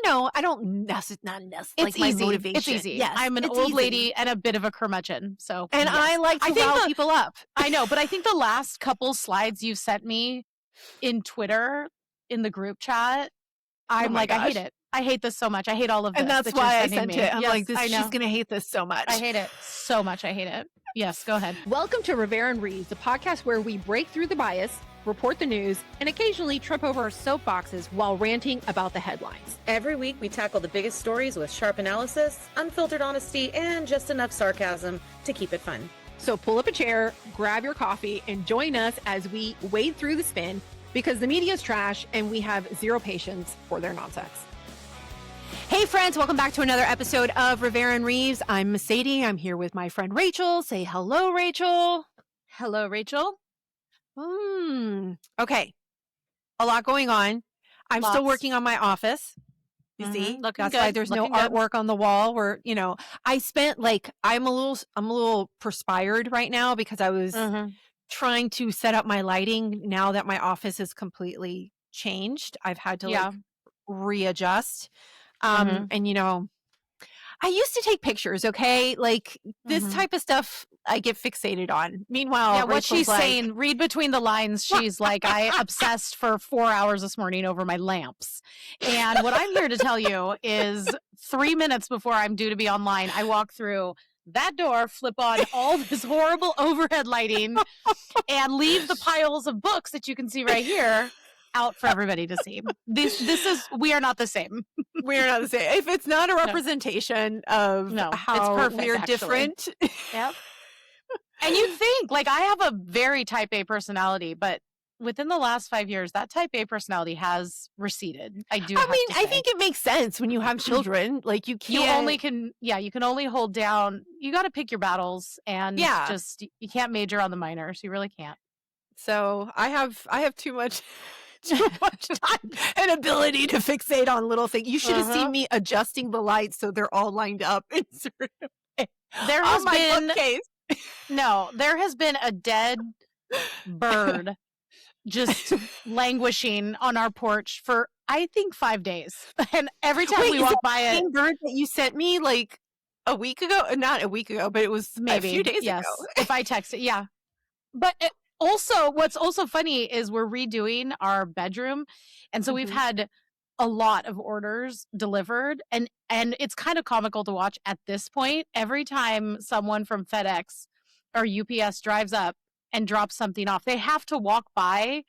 I don't necessarily It's like easy. my motivation. It's easy. Yes, I'm an old lady and a bit of a curmudgeon. So, and yes. I like to rile people up. I know, but I think the last couple slides you've sent me in Twitter, in the group chat, I'm like, I hate it. I hate this so much. I hate all of this. And that's why I sent it. I'm yes, like, she's going to hate this so much. I hate it so much. I hate it. Yes, go ahead. Welcome to Reid, the podcast where we break through the bias, report the news, and occasionally trip over our soapboxes while ranting about the headlines. Every week, we tackle the biggest stories with sharp analysis, unfiltered honesty, and just enough sarcasm to keep it fun. So pull up a chair, grab your coffee, and join us as we wade through the spin, because the media is trash and we have zero patience for their nonsense. Hey friends, welcome back to another episode of Rivera and Reeves. I'm Mercedes. I'm here with my friend Rachel. Say hello, Rachel. Hello, Rachel. Okay. A lot going on. I'm still working on my office. You see? Looking That's why there's no artwork on the wall where, I spent I'm a little perspired right now because I was trying to set up my lighting now that my office is completely changed. I've had to readjust. And I used to take pictures, okay? This type of stuff I get fixated on. Meanwhile, what she's saying, read between the lines. She's like, I obsessed for 4 hours this morning over my lamps. And what I'm here to tell you is 3 minutes before I'm due to be online, I walk through that door, flip on all this horrible overhead lighting, and leave the piles of books that you can see right here out for everybody to see. We are not the same. We are not the same. If it's not a representation of how it's perfect, we're different. Yep. And you think, I have a very type A personality, but within the last 5 years, that type A personality has receded. I think it makes sense when you have children. You can't. You can only hold down. You got to pick your battles, and you can't major on the minors. You really can't. So I have too much time and ability to fixate on little things. You should have seen me adjusting the lights so they're all lined up in certain way. There has been a dead bird just languishing on our porch for I think 5 days. And every time we walk by it, the bird that you sent me a week ago, not a week ago, but it was maybe a few days ago. If I text it, yeah. But what's also funny is we're redoing our bedroom. And so we've had a lot of orders delivered. And it's kind of comical to watch at this point. Every time someone from FedEx or UPS drives up and drops something off, they have to walk by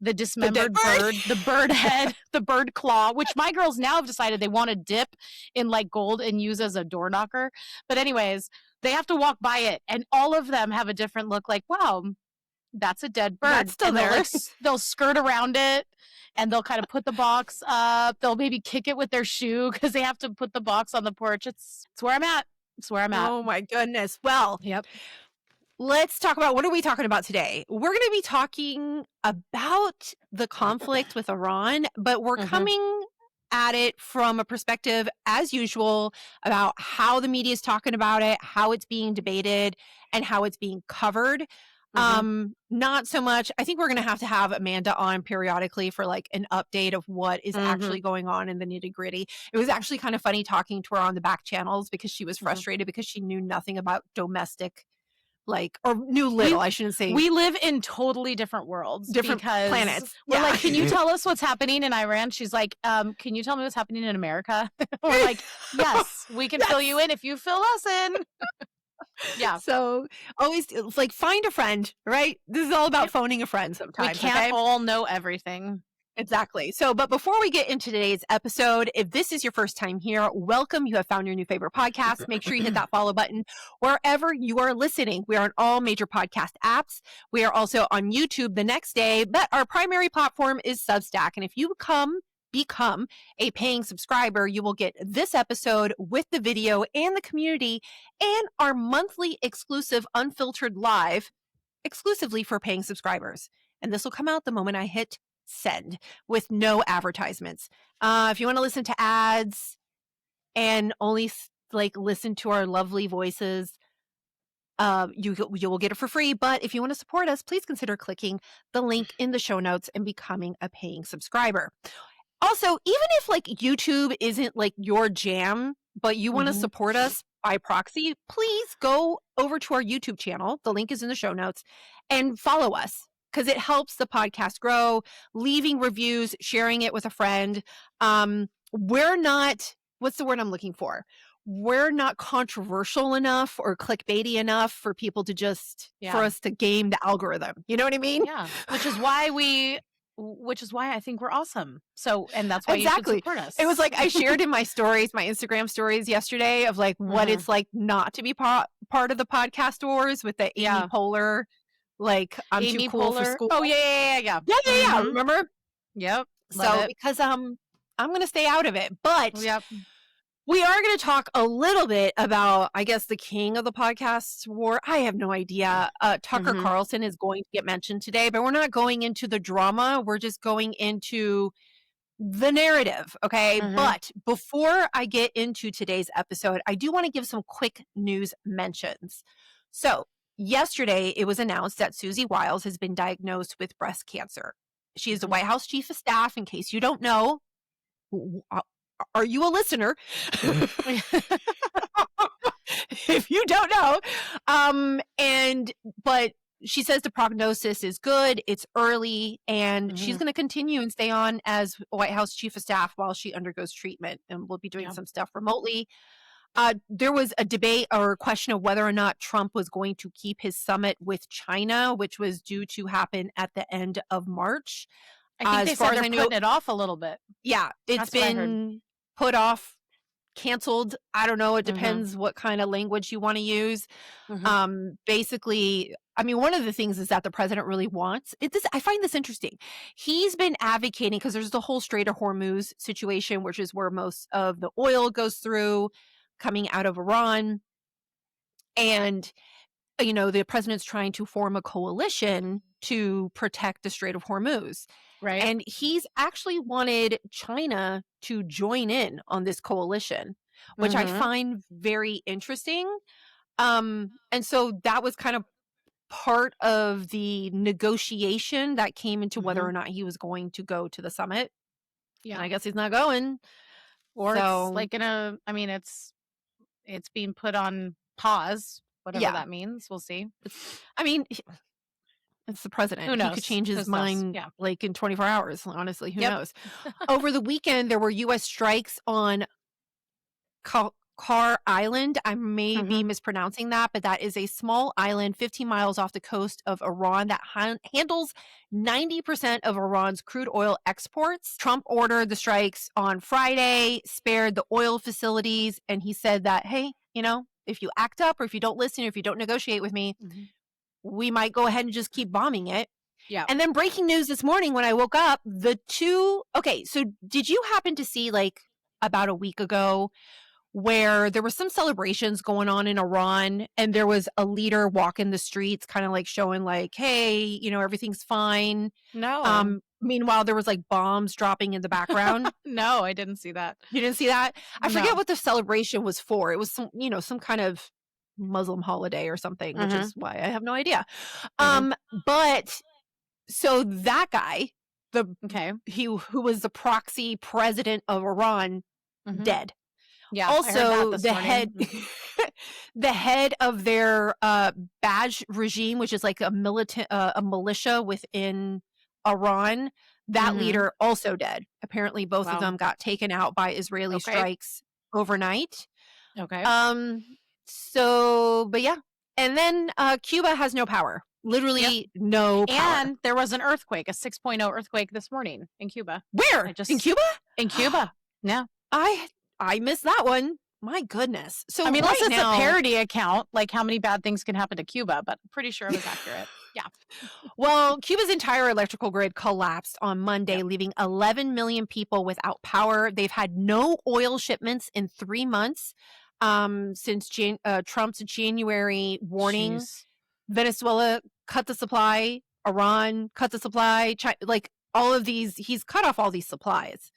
the dismembered bird, the bird head, the bird claw, which my girls now have decided they want to dip in gold and use as a door knocker. But anyways, they have to walk by it. And all of them have a different look wow, that's a dead bird. That's still there. They'll skirt around it and they'll kind of put the box up. They'll maybe kick it with their shoe because they have to put the box on the porch. It's where I'm at. It's where I'm at. Oh my goodness. Well, yep. Let's talk about, what are we talking about today? We're going to be talking about the conflict with Iran, but we're coming at it from a perspective, as usual, about how the media is talking about it, how it's being debated, and how it's being covered. Not so much. I think we're going to have Amanda on periodically for an update of what is actually going on in the nitty gritty. It was actually kind of funny talking to her on the back channels because she was frustrated because she knew nothing about domestic, or knew little, I shouldn't say. We live in totally different worlds. Different planets. We're can you tell us what's happening in Iran? She's like, can you tell me what's happening in America? We're like, yes, we can fill you in if you fill us in. Yeah. So always find a friend, right? This is all about phoning a friend sometimes. We can't all know everything. Exactly. So, but before we get into today's episode, if this is your first time here, welcome. You have found your new favorite podcast. Make sure you hit that follow button wherever you are listening. We are on all major podcast apps. We are also on YouTube the next day, but our primary platform is Substack. And if you become a paying subscriber, you will get this episode with the video and the community and our monthly exclusive unfiltered live exclusively for paying subscribers. And this will come out the moment I hit send with no advertisements. If you want to listen to ads and only listen to our lovely voices, you will get it for free. But if you want to support us, please consider clicking the link in the show notes and becoming a paying subscriber. Also, even if like YouTube isn't like your jam, but you want to support us by proxy, please go over to our YouTube channel. The link is in the show notes and follow us because it helps the podcast grow, leaving reviews, sharing it with a friend. We're not, what's the word I'm looking for? We're not controversial enough or clickbaity enough for people to just, for us to game the algorithm. You know what I mean? Yeah. Which is why I think we're awesome. So, and that's why you should support us. It was like I shared in my stories, my Instagram stories yesterday of like what it's like not to be part of the podcast wars with the Amy Poehler, like I'm Amy too cool Poehler. for school. Oh yeah. Remember? Yep. So because I'm gonna stay out of it, but we are going to talk a little bit about, I guess, the king of the podcast war. I have no idea. Tucker Carlson is going to get mentioned today, but we're not going into the drama. We're just going into the narrative, okay? But before I get into today's episode, I do want to give some quick news mentions. So yesterday, it was announced that Suzy Wiles has been diagnosed with breast cancer. She is the White House Chief of Staff, in case you don't know. Are you a listener? If you don't know. But she says the prognosis is good, it's early, and she's going to continue and stay on as White House Chief of Staff while she undergoes treatment, and we'll be doing some stuff remotely. There was a debate or question of whether or not Trump was going to keep his summit with China, which was due to happen at the end of March. I think they said they're putting it off a little bit. Yeah, it's been put off, canceled. I don't know. It depends what kind of language you want to use. Basically, I mean, one of the things is that the president really wants it. I find this interesting. He's been advocating because there's the whole Strait of Hormuz situation, which is where most of the oil goes through coming out of Iran. And, you know, the president's trying to form a coalition to protect the Strait of Hormuz. Right. And he's actually wanted China to join in on this coalition, which I find very interesting. And so that was kind of part of the negotiation that came into whether or not he was going to go to the summit. Yeah. And I guess he's not going. Or it's like it's being put on pause, whatever that means. We'll see. It's the president. Who knows? He could change his mind like in 24 hours. Honestly, who knows? Over the weekend, there were U.S. strikes on Car Island. I may be mispronouncing that, but that is a small island 15 miles off the coast of Iran that handles 90% of Iran's crude oil exports. Trump ordered the strikes on Friday, spared the oil facilities, and he said that, hey, you know, if you act up or if you don't listen or if you don't negotiate with me, we might go ahead and just keep bombing it. Yeah. And then breaking news this morning when I woke up, so did you happen to see like about a week ago where there were some celebrations going on in Iran and there was a leader walking the streets kind of like showing like, hey, you know, everything's fine. No. Meanwhile, there was like bombs dropping in the background. No, I didn't see that. You didn't see that? I forget what the celebration was for. It was some kind of Muslim holiday or something, which is why I have no idea. But so that guy, who was the proxy president of Iran, dead. Yeah. Also, the head of their Badge regime, which is like a militia within Iran, that leader also dead. Apparently, both of them got taken out by Israeli strikes overnight. Okay. But yeah. And then Cuba has no power. Literally no power. And there was an earthquake, a 6.0 earthquake this morning in Cuba. Where? In Cuba? In Cuba. Yeah. I missed that one. My goodness. So I mean, unless it's a parody account, like how many bad things can happen to Cuba, but I'm pretty sure it was accurate. Yeah. Well, Cuba's entire electrical grid collapsed on Monday, leaving 11 million people without power. They've had no oil shipments in 3 months since Trump's January warning. Venezuela cut the supply. Iran cut the supply. China, like all of these, he's cut off all these supplies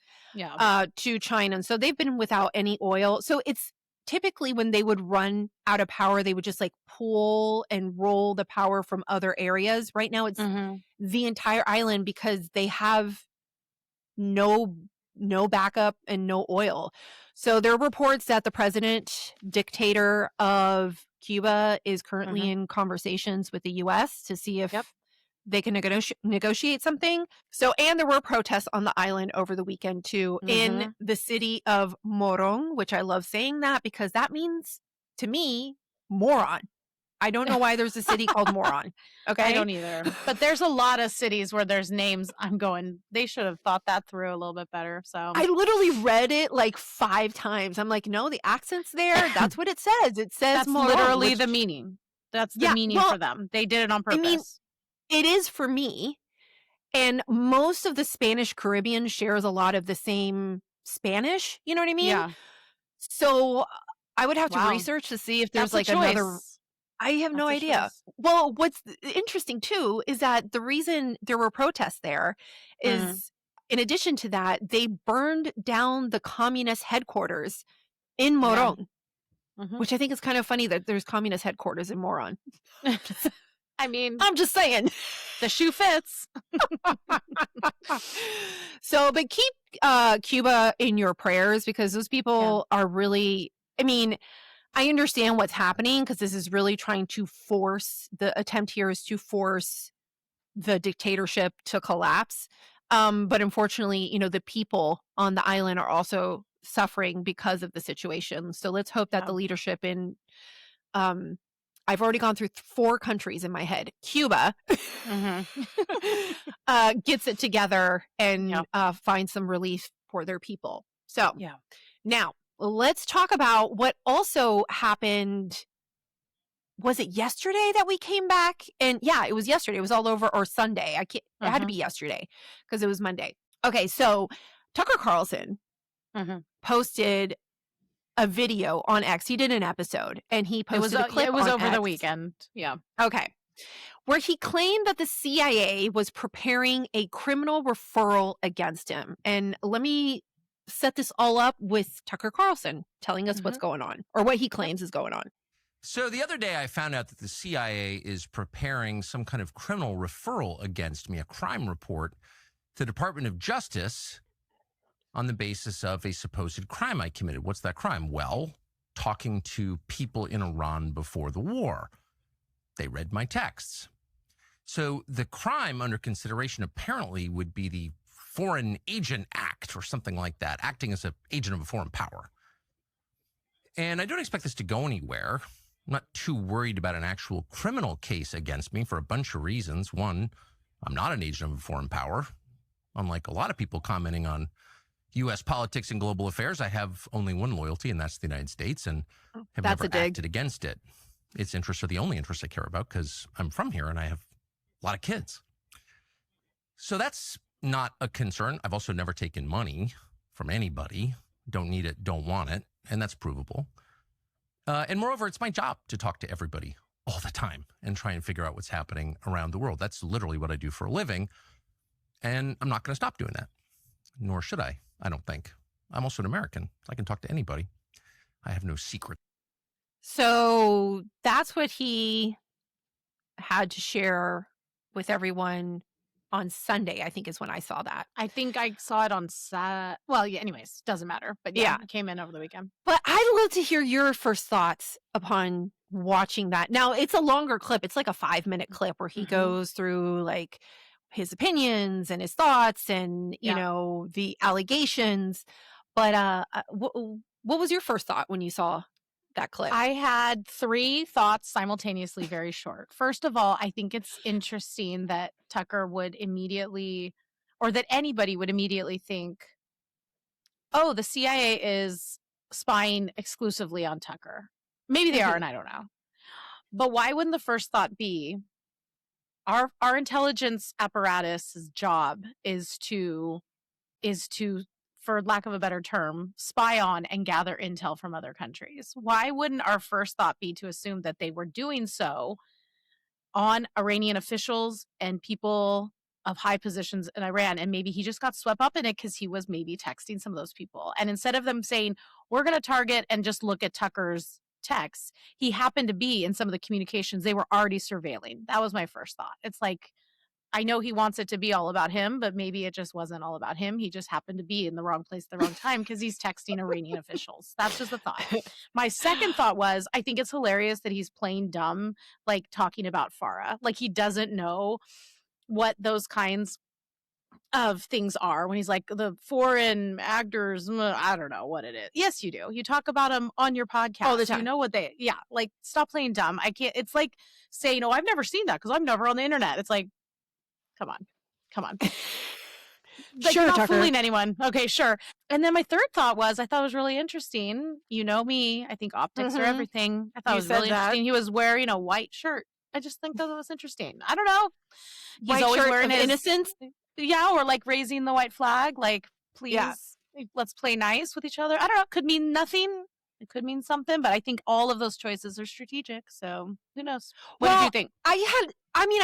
to China. And so they've been without any oil. So it's typically when they would run out of power, they would just like pull and roll the power from other areas. Right now it's the entire island because they have no no backup and no oil. So there are reports that the president dictator of Cuba is currently in conversations with the U.S. to see if they can negotiate something. So, and there were protests on the island over the weekend too, in the city of Morón, which I love saying that because that means, to me, moron. I don't know why there's a city called Moron. Okay. I don't either. But there's a lot of cities where there's names. I'm going, they should have thought that through a little bit better. So I literally read it like 5 times. I'm like, no, the accent's there. That's what it says. It says that's Moron, literally which, the meaning. That's the meaning for them. They did it on purpose. I mean, it is for me. And most of the Spanish Caribbean shares a lot of the same Spanish. You know what I mean? Yeah. So I would have to research to see if there's like another. I have no idea. Well, what's interesting too is that the reason there were protests there is, in addition to that, they burned down the communist headquarters in Morón, which I think is kind of funny that there's communist headquarters in Morón. I mean, I'm just saying. The shoe fits. So, but keep Cuba in your prayers because those people are really, I mean, I understand what's happening because this is really trying to force, the attempt here is to force the dictatorship to collapse. But unfortunately, you know, the people on the island are also suffering because of the situation. So let's hope that the leadership in, I've already gone through 4 countries in my head. Cuba gets it together and finds some relief for their people. So now let's talk about what also happened. Was it yesterday that we came back? And yeah, it was yesterday. It was all over, or Sunday. It had to be yesterday because it was Monday. Okay, so Tucker Carlson posted a video on X. He did an episode and he posted a clip. It was on over X. the weekend. Yeah. Okay. Where he claimed that the CIA was preparing a criminal referral against him. And let me set this all up with Tucker Carlson telling us what's going on, or what he claims is going on. So the other day I found out that the CIA is preparing some kind of criminal referral against me, a crime report to the Department of Justice on the basis of a supposed crime I committed. What's that crime? Well, talking to people in Iran before the war. They read my texts. So the crime under consideration apparently would be the Foreign Agent Act or something like that, acting as an agent of a foreign power. And I don't expect this to go anywhere. I'm not too worried about an actual criminal case against me for a bunch of reasons. One, I'm not an agent of a foreign power. Unlike a lot of people commenting on U.S. politics and global affairs, I have only one loyalty, and that's the United States, and have never acted against it. Its interests are the only interests I care about because I'm from here and I have a lot of kids. So that's not a concern. I've also never taken money from anybody. Don't need it, don't want it, and that's provable. And moreover, it's my job to talk to everybody all the time and try and figure out what's happening around the world. That's literally what I do for a living, and I'm not going to stop doing that, nor should I don't think. I'm also an American. I can talk to anybody. I have no secret. So that's what he had to share with everyone on Sunday, I think is when I saw that. I think I saw it on Saturday. Well, yeah, anyways, doesn't matter. But yeah, it came in over the weekend. But I'd love to hear your first thoughts upon watching that. Now, it's a longer clip. It's like a 5-minute clip where he goes through like his opinions and his thoughts and, you know, the allegations. But what was your first thought when you saw that clip? I had 3 thoughts simultaneously, very short. First of all, I think it's interesting that Tucker would immediately, or that anybody would immediately think, oh, the CIA is spying exclusively on Tucker. Maybe they are, and I don't know. But why wouldn't the first thought be, our intelligence apparatus's job is to, for lack of a better term, spy on and gather intel from other countries? Why wouldn't our first thought be to assume that they were doing so on Iranian officials and people of high positions in Iran? And maybe he just got swept up in it because he was maybe texting some of those people. And instead of them saying, we're going to target and just look at Tucker's texts, he happened to be in some of the communications they were already surveilling. That was my first thought. It's like, I know he wants it to be all about him, but maybe it just wasn't all about him. He just happened to be in the wrong place at the wrong time because he's texting Iranian officials. That's just a thought. My second thought was, I think it's hilarious that he's playing dumb, like talking about Farah. Like he doesn't know what those kinds of things are when he's like the foreign actors. I don't know what it is. Yes, you do. You talk about them on your podcast all the time. You know what they, yeah, like stop playing dumb. I can't, it's like saying, oh, I've never seen that because I'm never on the internet. It's like, come on. Like, Sure, you're not Tucker. fooling anyone. Okay, sure. And then my third thought was, I thought it was really interesting. You know me. I think optics are Mhm. everything. I thought You it was said really that. interesting. He was wearing a white shirt. I just think that was interesting. I don't know. He's White always shirt wearing of his innocence. yeah, or like raising the white flag. Like, please, Yeah. let's play nice with each other. I don't know. It could mean nothing. It could mean something, but I think all of those choices are strategic. So who knows? What did you think? I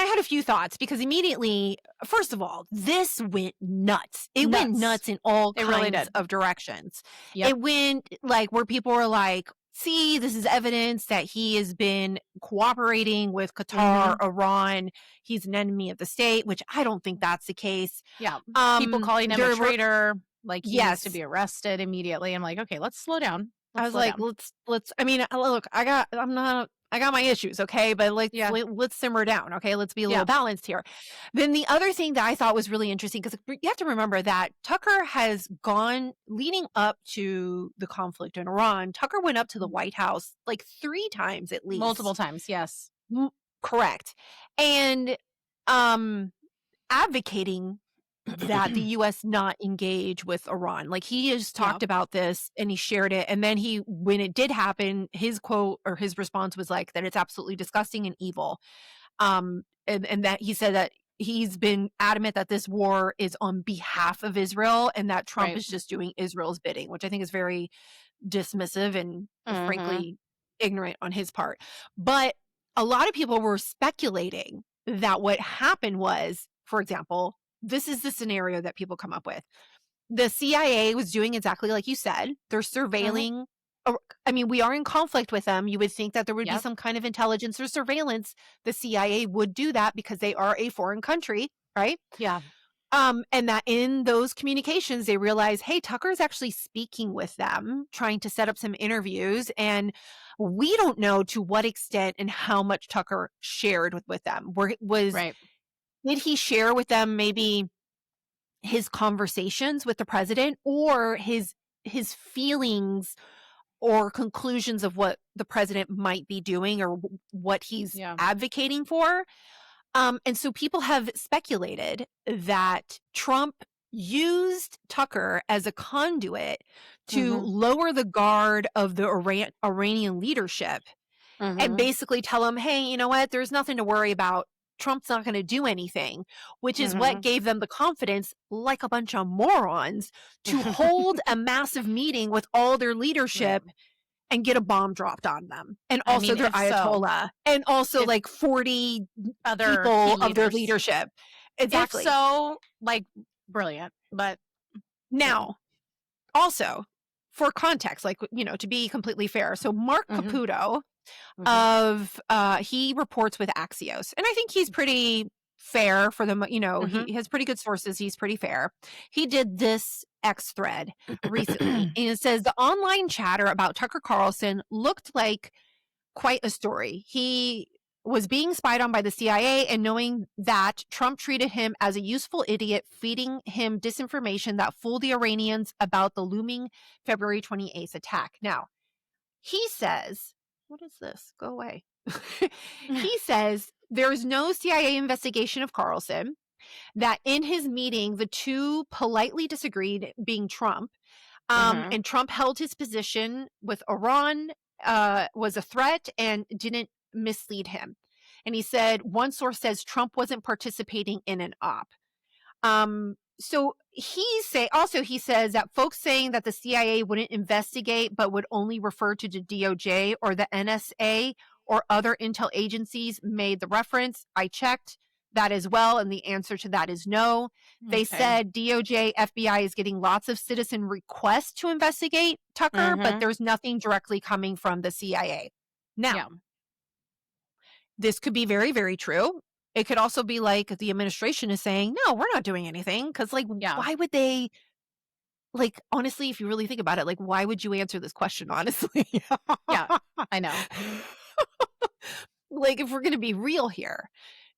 had a few thoughts because immediately, first of all, this went nuts. It went Nuts. nuts in all It really kinds did. of directions. Yep. It went like where people were like, see, this is evidence that he has been cooperating with Qatar, Iran. He's an enemy of the state, which I don't think that's the case. Yeah. People calling him there a were- traitor, like he needs to Yes. be arrested immediately. I'm like, okay, let's slow down. I was like, let's. I mean, look, I got my issues, okay, but like, Yeah. let's simmer down, okay. Let's be a Yeah. little balanced here. Then the other thing that I thought was really interesting, because you have to remember that Tucker has gone leading up to the conflict in Iran. Tucker went up to the White House like 3 times at least, multiple times. Yes. correct, and advocating that the U.S. not engage with Iran. Like he has talked about this and he shared it. And then when it did happen, his quote or his response was like that it's absolutely disgusting and evil. And that he said that he's been adamant that this war is on behalf of Israel and that Trump is just doing Israel's bidding, which I think is very dismissive and frankly ignorant on his part. But a lot of people were speculating that what happened was, for example, this is the scenario that people come up with. The CIA was doing exactly like you said. They're surveilling. I mean, we are in conflict with them. You would think that there would be some kind of intelligence or surveillance. The CIA would do that because they are a foreign country, right? Yeah. And that in those communications, they realize, hey, Tucker's actually speaking with them, trying to set up some interviews. And we don't know to what extent and how much Tucker shared with them. Did he share with them maybe his conversations with the president or his feelings or conclusions of what the president might be doing or what he's advocating for? And so people have speculated that Trump used Tucker as a conduit to lower the guard of the Iranian leadership and basically tell them, hey, you know what? There's nothing to worry about. Trump's not going to do anything, which is what gave them the confidence, like a bunch of morons, to hold a massive meeting with all their leadership and get a bomb dropped on them. And also their Ayatollah. And also like 40 other people of their leadership. Exactly. If so, like, brilliant. But now, also, for context, like, you know, to be completely fair. So Mark Caputo he reports with Axios, and I think he's pretty fair for the, you know, he has pretty good sources. He's pretty fair. He did this X thread recently, and it says the online chatter about Tucker Carlson looked like quite a story. He was being spied on by the CIA, and knowing that Trump treated him as a useful idiot, feeding him disinformation that fooled the Iranians about the looming February 28th attack. Now, he says, what is this? Go away. He says there's no CIA investigation of Carlson, that in his meeting, the two politely disagreed, being Trump, and Trump held his position with Iran was a threat and didn't mislead him. And he said, one source says Trump wasn't participating in an op. So he says that folks saying that the CIA wouldn't investigate but would only refer to the DOJ or the NSA or other intel agencies made the reference. I checked that as well, and the answer to that is no. They said DOJ, FBI is getting lots of citizen requests to investigate Tucker, but there's nothing directly coming from the CIA. Now, this could be very, very true. It could also be like the administration is saying, no, we're not doing anything. Because, like, why would they, like, honestly, if you really think about it, like, why would you answer this question, honestly? Yeah, I know. Like, if we're going to be real here.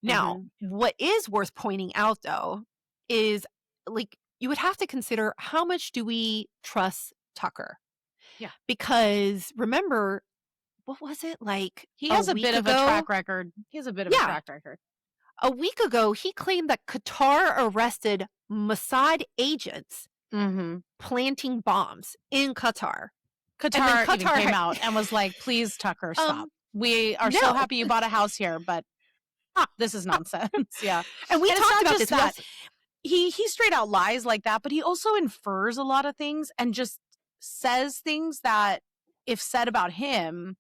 Now, what is worth pointing out, though, is, like, you would have to consider how much do we trust Tucker? Yeah. Because remember, what was it like? He has a bit of a track record. He has a bit of a track record. A week ago, he claimed that Qatar arrested Mossad agents planting bombs in Qatar. Qatar even came out and was like, please, Tucker, stop. We are so happy you bought a house here, but this is nonsense. Yeah. And we talked about this. That. He straight out lies like that, but he also infers a lot of things and just says things that, if said about him,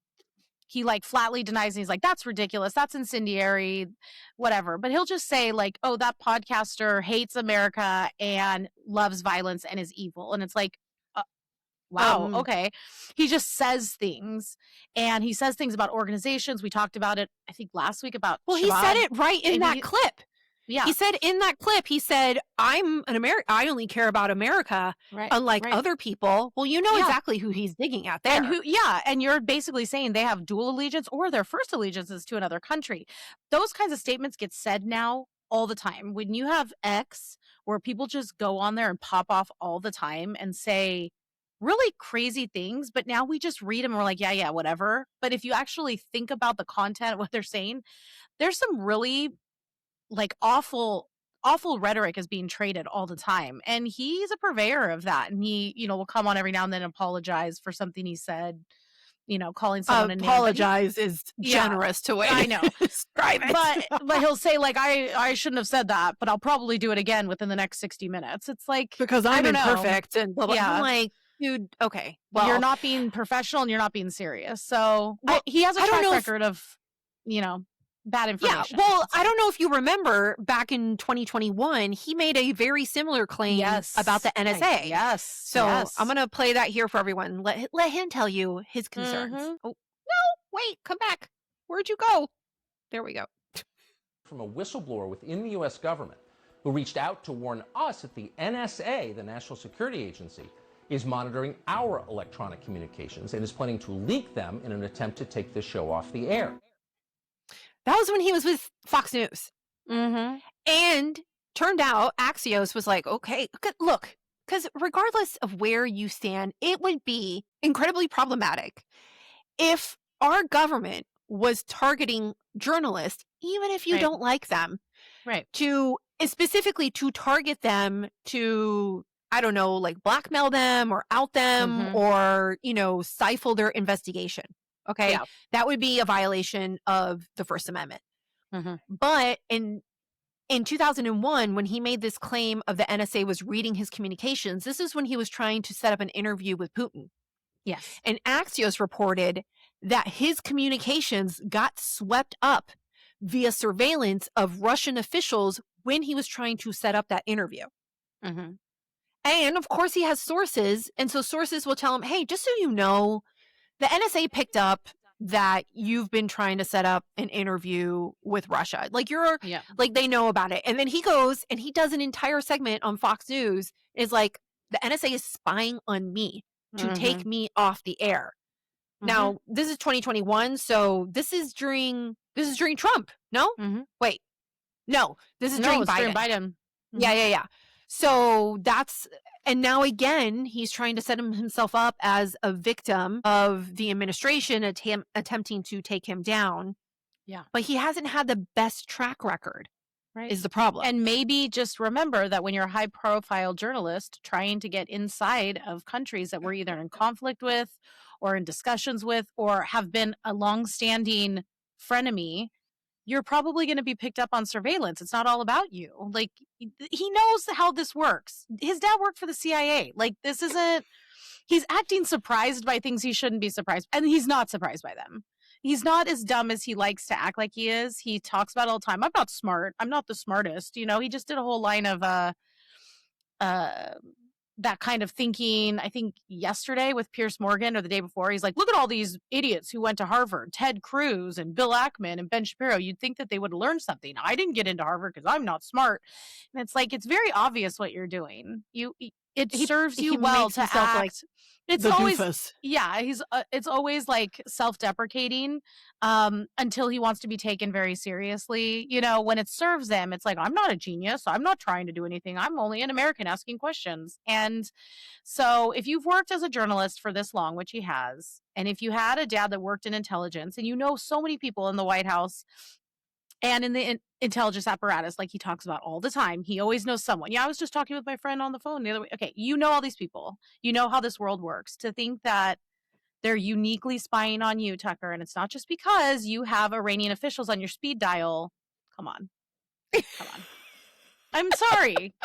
he like flatly denies, and he's like, that's ridiculous, that's incendiary, whatever. But he'll just say like, oh, that podcaster hates America and loves violence and is evil. And it's like, wow, okay. He just says things, and he says things about organizations. We talked about it, I think, last week about Well, he said it right in that clip. Yeah. He said in that clip, he said, I'm an American. I only care about America, unlike other people. Well, you know exactly who he's digging at there. And and you're basically saying they have dual allegiance, or their first allegiance is to another country. Those kinds of statements get said now all the time. When you have X, where people just go on there and pop off all the time and say really crazy things, but now we just read them and we're like, yeah, whatever. But if you actually think about the content, what they're saying, there's some really like awful rhetoric is being traded all the time, and he's a purveyor of that. And he, will come on every now and then and apologize for something he said, calling someone a name. Apologize is generous to way I know. Describe it. But he'll say like, I shouldn't have said that, but I'll probably do it again within the next 60 minutes. It's like, because I'm imperfect and blah, blah. Yeah. I'm like, dude, okay, well, you're not being professional and you're not being serious. So he has a track record of, bad information. Yeah, well, I don't know if you remember back in 2021, he made a very similar claim about the NSA. Yes. So I'm going to play that here for everyone. Let him tell you his concerns. Oh, no, wait, come back. Where'd you go? There we go. From a whistleblower within the U.S. government who reached out to warn us that the NSA, the National Security Agency, is monitoring our electronic communications and is planning to leak them in an attempt to take the show off the air. That was when he was with Fox News. And turned out Axios was like, okay, look, because regardless of where you stand, it would be incredibly problematic if our government was targeting journalists, even if you don't like them, to specifically to target them to, I don't know, like blackmail them or out them or, stifle their investigation. Okay. Yeah. That would be a violation of the First Amendment. But in 2001, when he made this claim of the NSA was reading his communications, this is when he was trying to set up an interview with Putin. Yes. And Axios reported that his communications got swept up via surveillance of Russian officials when he was trying to set up that interview. And of course he has sources. And so sources will tell him, hey, just so you know, the NSA picked up that you've been trying to set up an interview with Russia. Like like they know about it. And then he goes and he does an entire segment on Fox News. Is like, the NSA is spying on me to take me off the air. Now, this is 2021. So this is during Trump. No? Wait, no, this is during Biden. Yeah. So and now again, he's trying to set himself up as a victim of the administration attempting to take him down. Yeah. But he hasn't had the best track record, is the problem. And maybe just remember that when you're a high profile journalist trying to get inside of countries that we're either in conflict with or in discussions with or have been a longstanding frenemy, you're probably going to be picked up on surveillance. It's not all about you. Like, he knows how this works. His dad worked for the CIA. Like, this isn't, he's acting surprised by things he shouldn't be surprised. And he's not surprised by them. He's not as dumb as he likes to act like he is. He talks about it all the time. I'm not smart. I'm not the smartest. He just did a whole line of, that kind of thinking. I think yesterday with Pierce Morgan or the day before, he's like, look at all these idiots who went to Harvard, Ted Cruz and Bill Ackman and Ben Shapiro. You'd think that they would learn something. I didn't get into Harvard because I'm not smart. And it's like, it's very obvious what you're doing. It serves you well to act. Like it's always, doofus. Yeah, it's always like self-deprecating until he wants to be taken very seriously. You know, when it serves him, it's like, I'm not a genius. I'm not trying to do anything. I'm only an American asking questions. And so if you've worked as a journalist for this long, which he has, and if you had a dad that worked in intelligence and you know so many people in the White House and in the intelligence apparatus, like he talks about all the time, he always knows someone. Yeah, I was just talking with my friend on the phone the other way. Okay, you know all these people. You know how this world works. To think that they're uniquely spying on you, Tucker, and it's not just because you have Iranian officials on your speed dial. Come on. I'm sorry.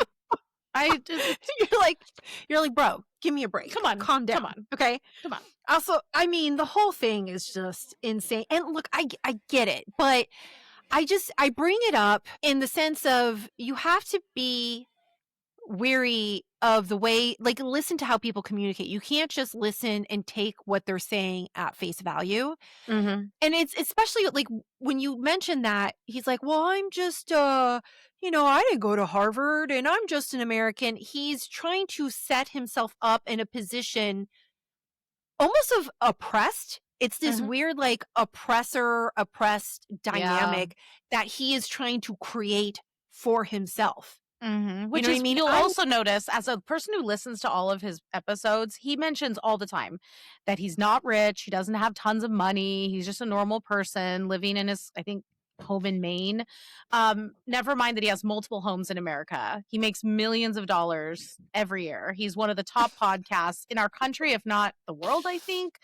You're like, bro, give me a break. Come on. Calm down. Come on. Okay. Come on. Also, I mean, the whole thing is just insane. And look, I get it, but I bring it up in the sense of you have to be weary of the way, like, listen to how people communicate. You can't just listen and take what they're saying at face value. Mm-hmm. And it's especially like when you mention that, he's like, well, I'm just, I didn't go to Harvard and I'm just an American. He's trying to set himself up in a position almost of oppressed. It's this weird, like, oppressed dynamic that he is trying to create for himself. Mm-hmm. Which is, you'll also notice, as a person who listens to all of his episodes, he mentions all the time that he's not rich. He doesn't have tons of money. He's just a normal person living in his, I think, home in Maine. Never mind that he has multiple homes in America. He makes millions of dollars every year. He's one of the top podcasts in our country, if not the world, I think.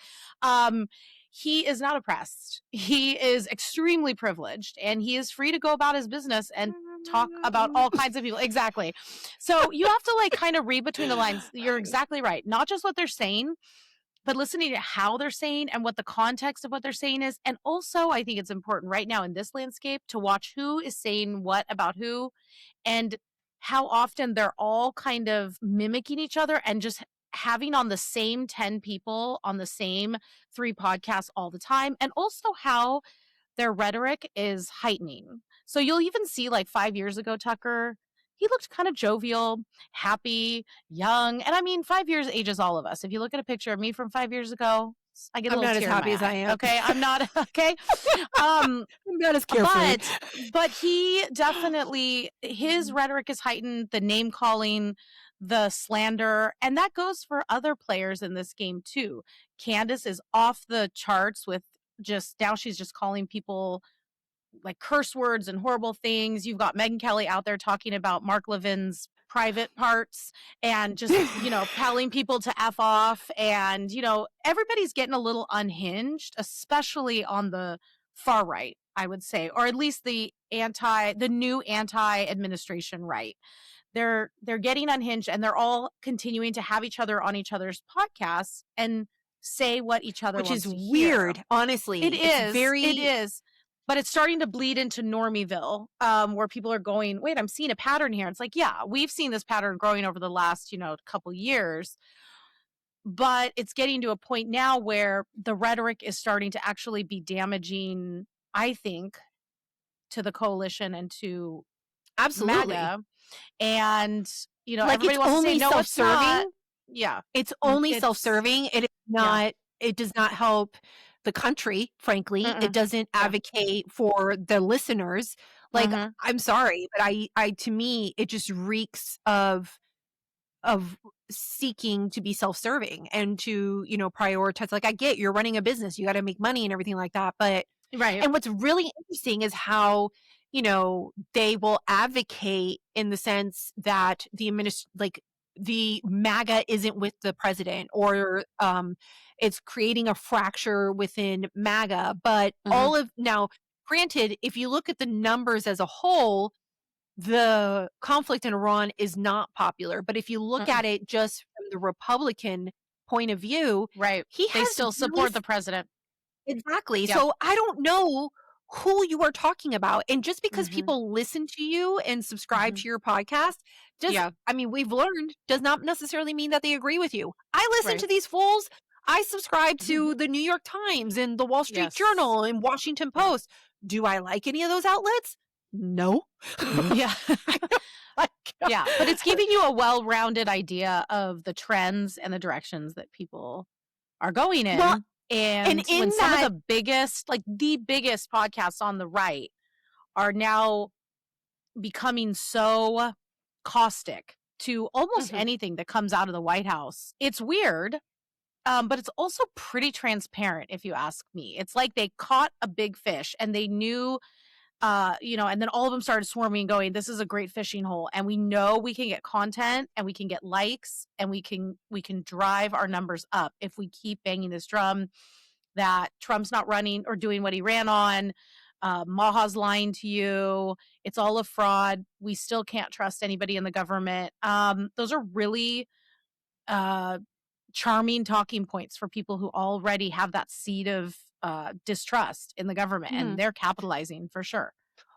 He is not oppressed. He is extremely privileged, and he is free to go about his business and talk about all kinds of people. Exactly. So you have to, like, kind of read between the lines. You're exactly right. Not just what they're saying, but listening to how they're saying and what the context of what they're saying is. And also, I think it's important right now in this landscape to watch who is saying what about who and how often they're all kind of mimicking each other and just having on the same 10 people on the same 3 podcasts all the time. And also how their rhetoric is heightening. So you'll even see, like, 5 years ago, Tucker, he looked kind of jovial, happy, young. And I mean, 5 years ages all of us. If you look at a picture of me from 5 years ago, I get a little tear in my eye. I'm not as happy as I am. Okay, I'm not. Okay. I'm not as carefree. But he definitely, his rhetoric is heightened, the name calling, the slander, and that goes for other players in this game too. Candace is off the charts with now she's just calling people like curse words and horrible things. You've got Megyn Kelly out there talking about Mark Levin's private parts and just, telling people to F off. And, everybody's getting a little unhinged, especially on the far right, I would say, or at least the new anti-administration right. They're getting unhinged, and they're all continuing to have each other on each other's podcasts and say what each other wants to hear. Which is weird, honestly. It is. But it's starting to bleed into Normieville, where people are going, wait, I'm seeing a pattern here. It's like, yeah, we've seen this pattern growing over the last, couple years. But it's getting to a point now where the rhetoric is starting to actually be damaging, I think, to the coalition and to absolutely MAGA. And, like, everybody wants to say, no, it's not. Yeah. It's only self-serving. It is not, it does not help the country, frankly. It doesn't advocate for the listeners. Like, I'm sorry, but I to me, it just reeks of seeking to be self-serving and to, prioritize. Like, I get you're running a business, you got to make money and everything like that. But, right. And what's really interesting is how, they will advocate in the sense that the MAGA isn't with the president, or it's creating a fracture within MAGA. But now, granted, if you look at the numbers as a whole, the conflict in Iran is not popular. But if you look at it just from the Republican point of view, right, they still support the president. Exactly. Yeah. So I don't know who you are talking about. And just because people listen to you and subscribe to your podcast I mean, we've learned does not necessarily mean that they agree with you. I listen to these fools. I subscribe to the New York Times and the Wall Street Journal and Washington Post. Do I like any of those outlets? No. Yeah. Yeah. But it's giving you a well-rounded idea of the trends and the directions that people are going in. Well, and when some of the biggest podcasts on the right are now becoming so caustic to almost anything that comes out of the White House, it's weird. But it's also pretty transparent, if you ask me. It's like they caught a big fish and they knew, and then all of them started swarming and going, this is a great fishing hole. And we know we can get content and we can get likes and we can drive our numbers up if we keep banging this drum that Trump's not running or doing what he ran on. Maha's lying to you. It's all a fraud. We still can't trust anybody in the government. Those are really charming talking points for people who already have that seed of distrust in the government, and they're capitalizing for sure.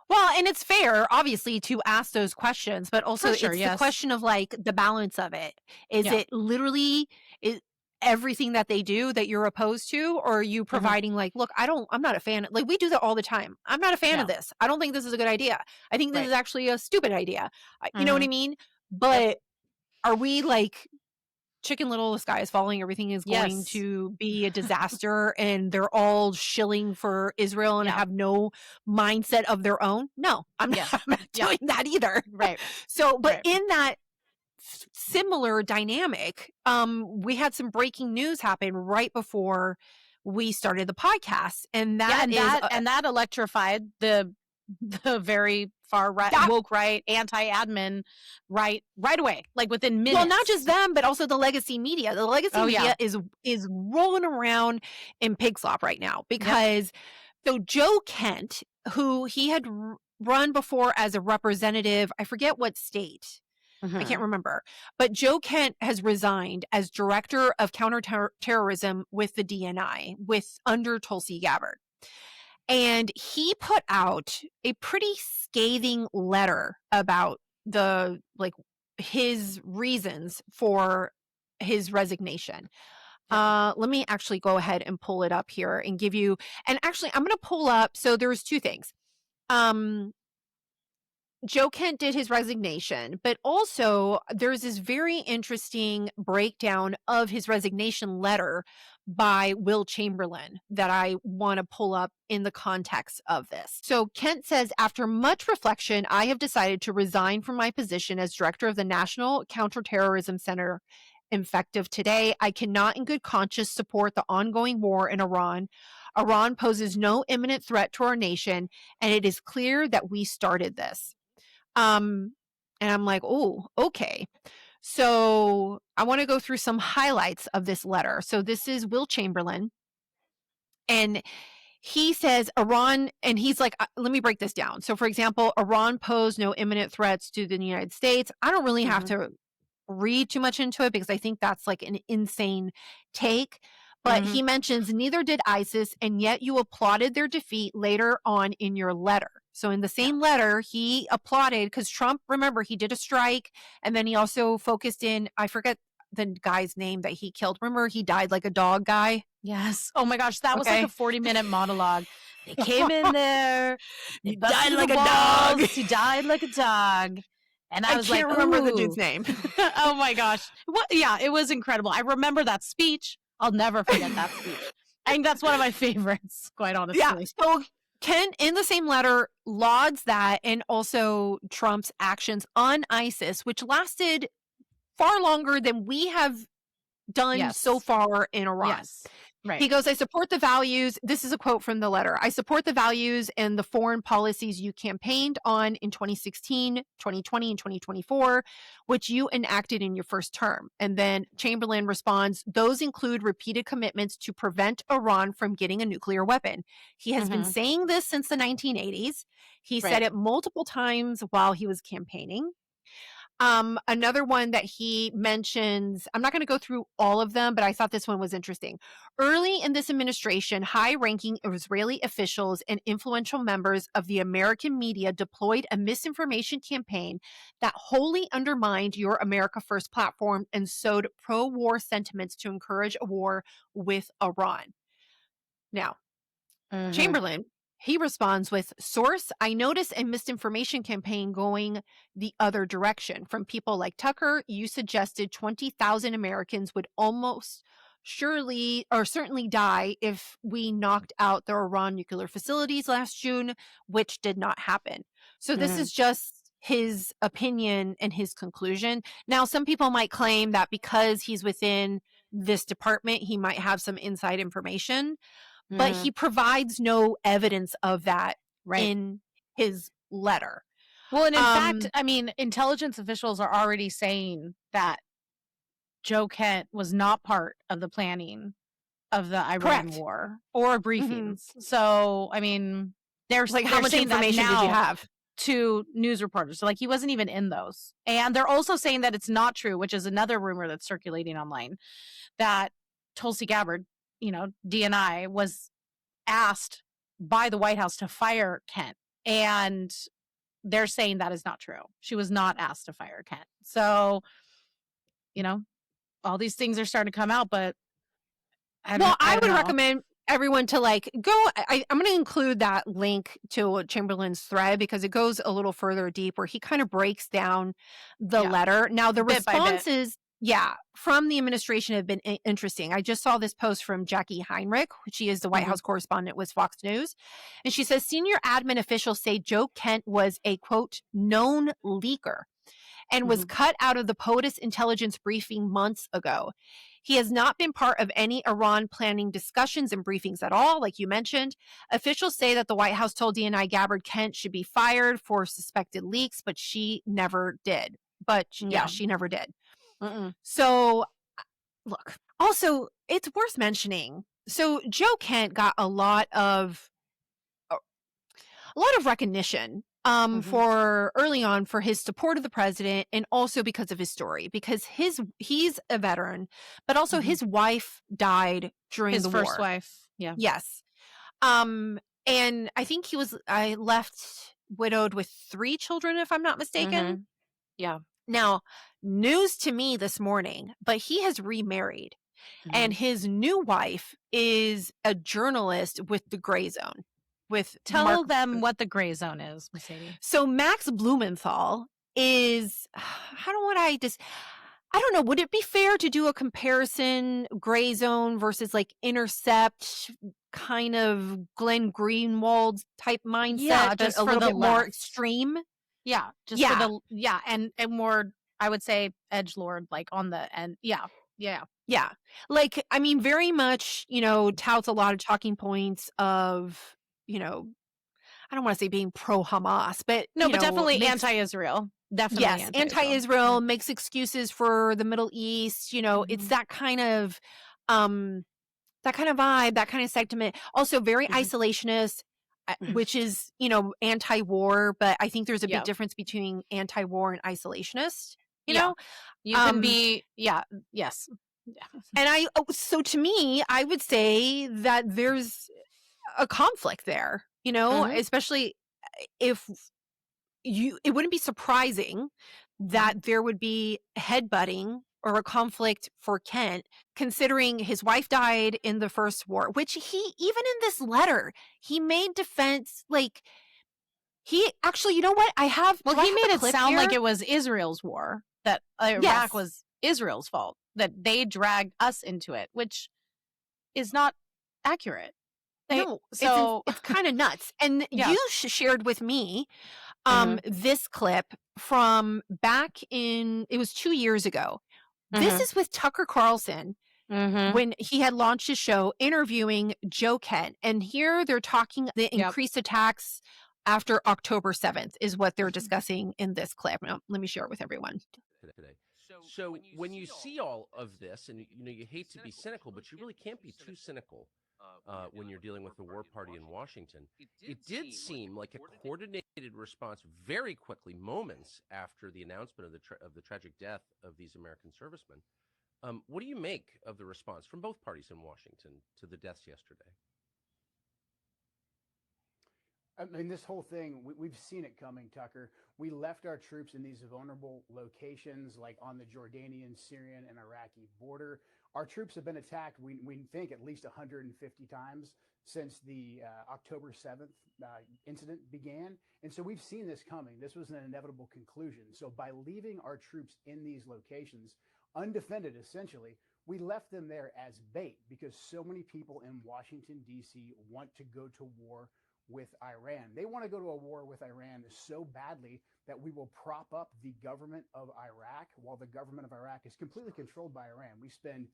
Well, and it's fair, obviously, to ask those questions, but also it's the question of like the balance of it. Is it literally everything that they do that you're opposed to, or are you providing like, look, I'm not a fan. Like we do that all the time. I'm not a fan of this. I don't think this is a good idea. I think this is actually a stupid idea. You know what I mean? But are we like Chicken Little, the sky is falling, everything is going to be a disaster, and they're all shilling for Israel and have no mindset of their own? No, I'm not doing that either. Right. So, but in that similar dynamic, we had some breaking news happen right before we started the podcast, and that electrified the very far right, woke right, anti-admin right away, like within minutes. Well, not just them, but also the legacy media. The legacy media is rolling around in pig slop right now because so Joe Kent, who he had run before as a representative, I forget what state. I can't remember. But Joe Kent has resigned as director of counterterrorism with the DNI under Tulsi Gabbard. And he put out a pretty scathing letter about his reasons for his resignation. Let me actually go ahead and pull it up here and give you, and actually I'm going to pull up. So there's two things. Joe Kent did his resignation, but also there's this very interesting breakdown of his resignation letter by Will Chamberlain that I want to pull up in the context of this. So Kent says, after much reflection, I have decided to resign from my position as director of the National Counterterrorism Center. Effective today, I cannot in good conscience support the ongoing war in Iran. Iran poses no imminent threat to our nation, and it is clear that we started this. And I'm like, oh, okay. So I want to go through some highlights of this letter. So this is Will Chamberlain, and he says Iran, and he's like, let me break this down. So for example, Iran posed no imminent threats to the United States. I don't really have to read too much into it because I think that's like an insane take. But he mentions neither did ISIS, and yet you applauded their defeat later on in your letter. So in the same letter, he applauded because Trump, remember, he did a strike, and then he also focused in, I forget the guy's name that he killed. Remember, he died like a dog guy? Yes. Oh my gosh, that was like a 40-minute monologue. They came in there. He died like a dog. He died like a dog. And I can't remember the dude's name. Oh my gosh. Yeah, it was incredible. I remember that speech. I'll never forget that speech. I think that's one of my favorites, quite honestly. Yeah. So Ken, in the same letter, lauds that and also Trump's actions on ISIS, which lasted far longer than we have done so far in Iran. Yes. Right. He goes, I support the values. This is a quote from the letter. I support the values and the foreign policies you campaigned on in 2016, 2020, and 2024, which you enacted in your first term. And then Chamberlain responds, those include repeated commitments to prevent Iran from getting a nuclear weapon. He has been saying this since the 1980s. He said it multiple times while he was campaigning. Another one that he mentions, I'm not going to go through all of them, but I thought this one was interesting. Early in this administration, high-ranking Israeli officials and influential members of the American media deployed a misinformation campaign that wholly undermined your America First platform and sowed pro-war sentiments to encourage a war with Iran. Now, Chamberlain, he responds with, source, I noticed a misinformation campaign going the other direction. From people like Tucker, you suggested 20,000 Americans would almost surely or certainly die if we knocked out the Iran nuclear facilities last June, which did not happen. So this is just his opinion and his conclusion. Now, some people might claim that because he's within this department, he might have some inside information. But he provides no evidence of that in his letter. Well, and in fact, I mean, intelligence officials are already saying that Joe Kent was not part of the planning of the Iran war or briefings. So, I mean, there's like, how much information did you have? To news reporters. So, like, he wasn't even in those. And they're also saying that it's not true, which is another rumor that's circulating online, that Tulsi Gabbard, you know, DNI, was asked by the White House to fire Kent. And they're saying that is not true. She was not asked to fire Kent. So, you know, all these things are starting to come out, but I would recommend everyone to go. I'm going to include that link to Chamberlain's thread because it goes a little further deep where he kind of breaks down the letter. Now, the responses from the administration have been interesting. I just saw this post from Jackie Heinrich. She is the White House correspondent with Fox News. And she says, senior admin officials say Joe Kent was a, quote, known leaker and was cut out of the POTUS intelligence briefing months ago. He has not been part of any Iran planning discussions and briefings at all, like you mentioned. Officials say that the White House told DNI Gabbard Kent should be fired for suspected leaks, but she never did. She never did. So, look, also, it's worth mentioning. So, Joe Kent got a lot of recognition for early on for his support of the president and also because of his story, because he's a veteran, but also his wife died during the war. His first wife. Yeah. Yes. And I think he was left widowed with 3 children, if I'm not mistaken. Yeah. Now, news to me this morning, but he has remarried and his new wife is a journalist with the Gray Zone. Tell them what the Gray Zone is, Mercedes. So Max Blumenthal is, I don't know, would it be fair to do a comparison Gray Zone versus like Intercept, kind of Glenn Greenwald type mindset, but a little bit more extreme? Yeah, just for the and more, I would say, edgelord, like on the end. Yeah. Like, I mean, very much, touts a lot of talking points of, I don't want to say being pro Hamas, but but definitely anti-Israel. Definitely, yes, anti-Israel, makes excuses for the Middle East. It's that kind of vibe, that kind of sentiment. Also, very isolationist. Which is, anti-war, but I think there's a big difference between anti-war and isolationist, you know? You can be, yes. And so to me, I would say that there's a conflict there, especially if it wouldn't be surprising that there would be headbutting or a conflict for Kent, considering his wife died in the first war, which he, even in this letter, he made defense, like, he actually, you know what? He made it sound like it was Israel's war, that Iraq was Israel's fault, that they dragged us into it, which is not accurate. It's kind of nuts. And you shared with me this clip from back in, it was 2 years ago. This is with Tucker Carlson when he had launched his show interviewing Joe Kent. And here they're talking the increased attacks after October 7th is what they're discussing in this clip. Now, let me share it with everyone. Today. So when you see all of this, and you hate to be cynical, but you really can't be too cynical when you're dealing with the war party in Washington. It did seem like a coordinated response very quickly, moments after the announcement of the tragic death of these American servicemen. What do you make of the response from both parties in Washington to the deaths yesterday? I mean, this whole thing, we've seen it coming, Tucker. We left our troops in these vulnerable locations, like on the Jordanian, Syrian, and Iraqi border. Our troops have been attacked, we think, at least 150 times since the October 7th incident began. And so we've seen this coming. This was an inevitable conclusion. So by leaving our troops in these locations, undefended essentially, we left them there as bait because so many people in Washington, D.C. want to go to war with Iran. They want to go to a war with Iran so badly that we will prop up the government of Iraq while the government of Iraq is completely controlled by Iran. We spend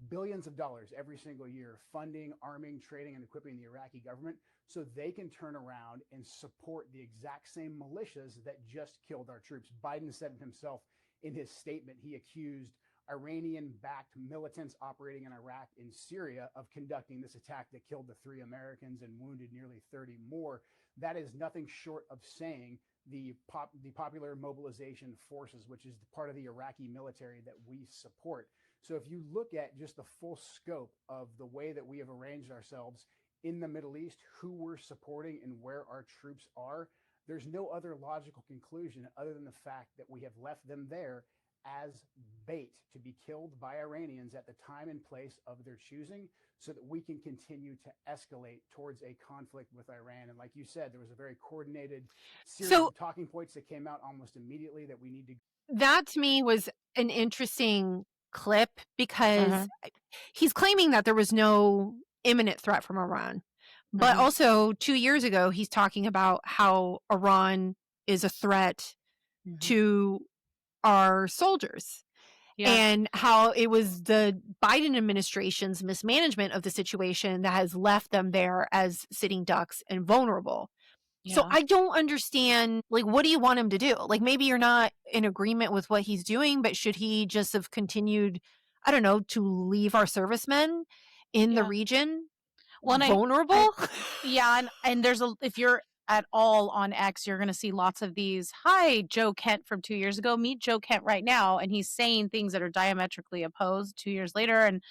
billions of dollars every single year funding, arming, training, and equipping the Iraqi government so they can turn around and support the exact same militias that just killed our troops. Biden said it himself in his statement. He accused Iranian-backed militants operating in Iraq and Syria of conducting this attack that killed the 3 Americans and wounded nearly 30 more. That is nothing short of saying the Popular Mobilization Forces, which is part of the Iraqi military that we support. So if you look at just the full scope of the way that we have arranged ourselves in the Middle East, who we're supporting and where our troops are, there's no other logical conclusion other than the fact that we have left them there as bait to be killed by Iranians at the time and place of their choosing so that we can continue to escalate towards a conflict with Iran. And like you said, there was a very coordinated series of talking points that came out almost immediately that we need to. That to me was an interesting clip because he's claiming that there was no imminent threat from Iran. But also 2 years ago, he's talking about how Iran is a threat to our soldiers and how it was the Biden administration's mismanagement of the situation that has left them there as sitting ducks and vulnerable. So I don't understand, like, what do you want him to do? Like, maybe you're not in agreement with what he's doing, but should he just have continued, I don't know, to leave our servicemen in the region vulnerable? And there's if you're at all on X, you're going to see lots of these, hi, Joe Kent from 2 years ago, meet Joe Kent right now. And he's saying things that are diametrically opposed 2 years later. And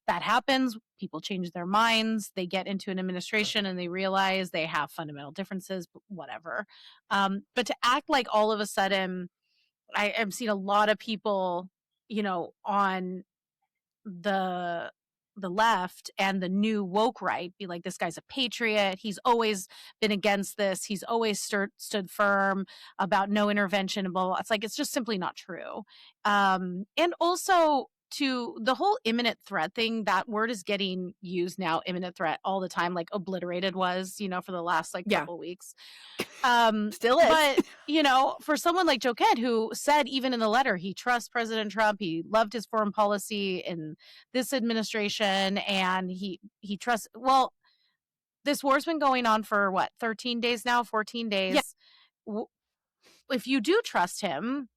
that happens. People change their minds. They get into an administration and they realize they have fundamental differences, whatever. But to act like all of a sudden, I am seeing a lot of people, on the left and the new woke right be like, this guy's a patriot. He's always been against this. He's always stood firm about no intervention and blah, blah. It's like, it's just simply not true. And also to the whole imminent threat thing, that word is getting used now, imminent threat, all the time, like obliterated was, for the last couple weeks. Still is. But, for someone like Joe Kent, who said even in the letter, he trusts President Trump, he loved his foreign policy in this administration, and he trusts, this war's been going on for 13 days now, 14 days. Yeah. If you do trust him,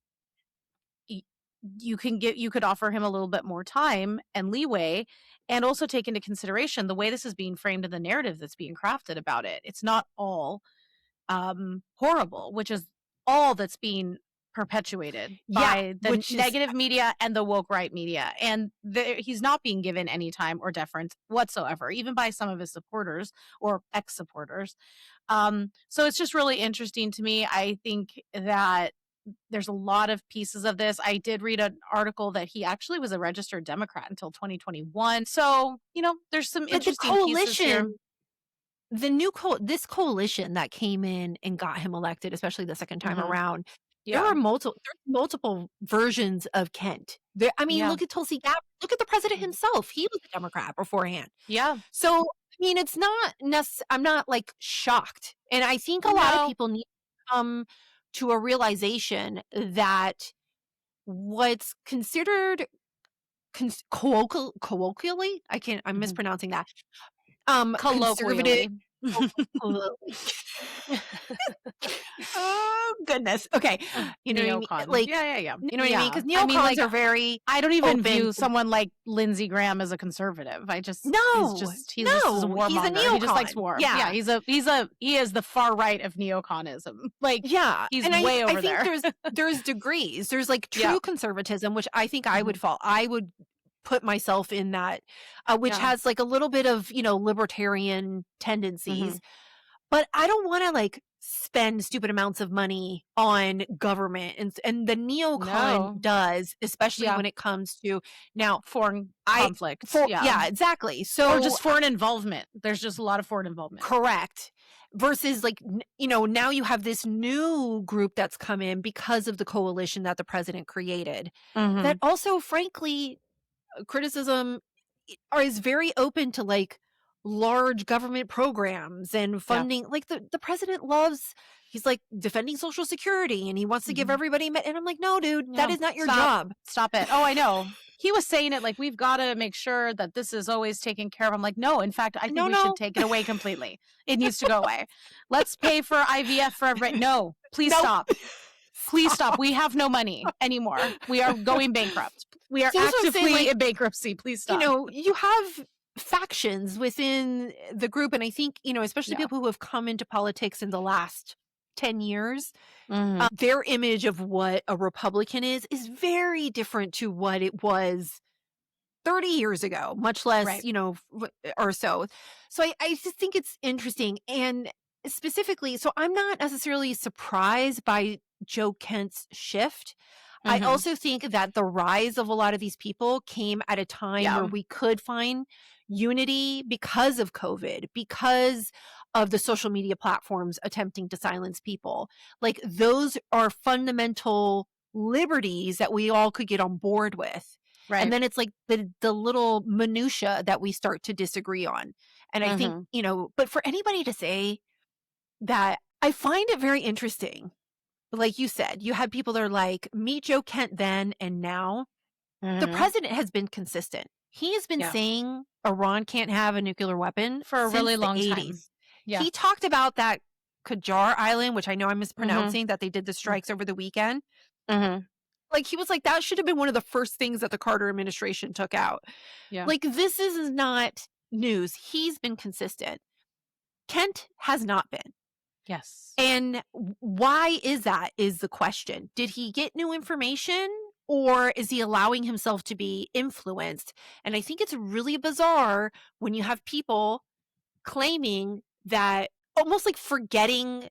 you could offer him a little bit more time and leeway, and also take into consideration the way this is being framed in the narrative that's being crafted about it. It's not all horrible, which is all that's being perpetuated by the negative media and the woke right media. And he's not being given any time or deference whatsoever, even by some of his supporters or ex-supporters. So it's just really interesting to me. I think that there's a lot of pieces of this. I did read an article that he actually was a registered Democrat until 2021. So, there's some interesting pieces here. This coalition that came in and got him elected, especially the second time around, there are multiple versions of Kent. Look at Tulsi Gabbard. Look at the president himself. He was a Democrat beforehand. Yeah. So, it's not I'm not shocked. And I think a lot of people need to come to a realization that what's considered colloquially, I'm mispronouncing that. Colloquially. Oh goodness. Okay. You know what I mean? Neocon. Like, yeah. you know what I mean? Because I mean, neocons are very I don't even open view to- someone like Lindsey Graham as a conservative. he's No, just a no, warmonger. he's a He just likes neocon. war. Yeah. He is the far right of neoconism. Like, Yeah, he's and way over I think there. there's degrees. There's like true Yeah. conservatism, which I think I would fall. I would put myself in that, which Yeah. has like a little bit of libertarian tendencies. But I don't want to like spend stupid amounts of money on government, and the neocon No. does, especially Yeah. when it comes to now Foreign conflict. yeah, exactly. So or just foreign involvement. There's just a lot of foreign involvement. correct. Versus like now you have this new group that's come in because of the coalition that the president created. That also, frankly, criticism is very open to like large government programs and funding. Like the president loves, he's like defending Social Security and he wants to give everybody and I'm like, no, dude, that is not your job. Stop it. Oh, I know. He was saying it like, we've got to make sure that this is always taken care of. I'm like, no, in fact, I think we should take it away completely. It needs to go away. Let's pay for IVF for everybody. No, please stop. Please stop. We have no money anymore. We are going bankrupt. We are actively in bankruptcy. Please stop. You have factions within the group, and I think, especially people who have come into politics in the last 10 years, their image of what a Republican is very different to what it was 30 years ago, much less, or so. So I just think it's interesting. And specifically, so I'm not necessarily surprised by Joe Kent's shift. I also think that the rise of a lot of these people came at a time where we could find unity because of COVID, because of the social media platforms attempting to silence people. Like, those are fundamental liberties that we all could get on board with. Right. And then it's like the little minutia that we start to disagree on. And I think, but for anybody to say that, I find it very interesting. Like you said, you had people that are like, meet Joe Kent then and now. The president has been consistent. He has been saying Iran can't have a nuclear weapon for a really long time. Yeah. He talked about that Qajar Island, which I know I'm mispronouncing, that they did the strikes over the weekend. Like, he was like, that should have been one of the first things that the Carter administration took out. Yeah. Like, this is not news. He's been consistent. Kent has not been. Yes. And why is that, is the question. Did he get new information, or is he allowing himself to be influenced? And I think it's really bizarre when you have people claiming that, almost like forgetting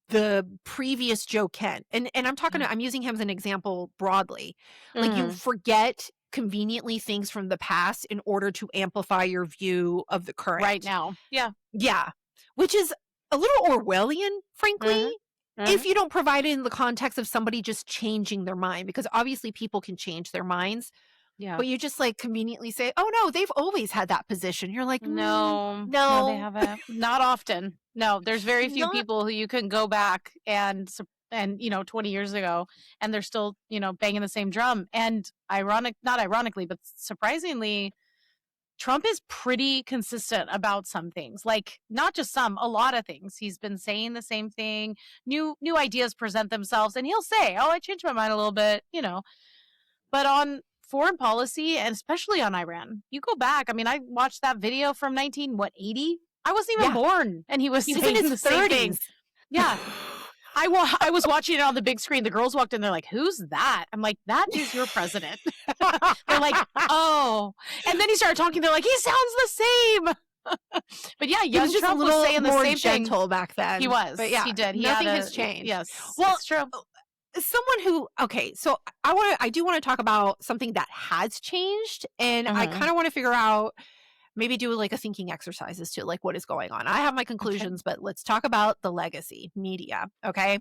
the previous Joe Kent. And I'm talking, I'm using him as an example broadly. Like, you forget conveniently things from the past in order to amplify your view of the current. Right now. Yeah. Yeah. Which is a little Orwellian, frankly, if you don't provide it in the context of somebody just changing their mind, because obviously people can change their minds. Yeah. But you just like conveniently say, oh no, they've always had that position. You're like, no, they haven't. Not often. No, there's very few people who you can go back and 20 years ago and they're still, banging the same drum. And not ironically, but surprisingly, Trump is pretty consistent about some things, like not just some, a lot of things. He's been saying the same thing. New ideas present themselves and he'll say, oh, I changed my mind a little bit, But on foreign policy, and especially on Iran, you go back. I mean, I watched that video from 80. I wasn't even born, and he was saying in his the same thing. Yeah. I was watching it on the big screen. The girls walked in. They're like, who's that? I'm like, that is your president. They're like, oh. And then he started talking. They're like, he sounds the same. But yeah, young Trump was saying the same gentle thing. Back then. He was. But yeah, he did. Nothing has changed. Yes. Well, it's true. Someone who, so I do want to talk about something that has changed, and I kind of want to figure out, maybe do like a thinking exercise as to like what is going on. I have my conclusions, but let's talk about the legacy media, okay?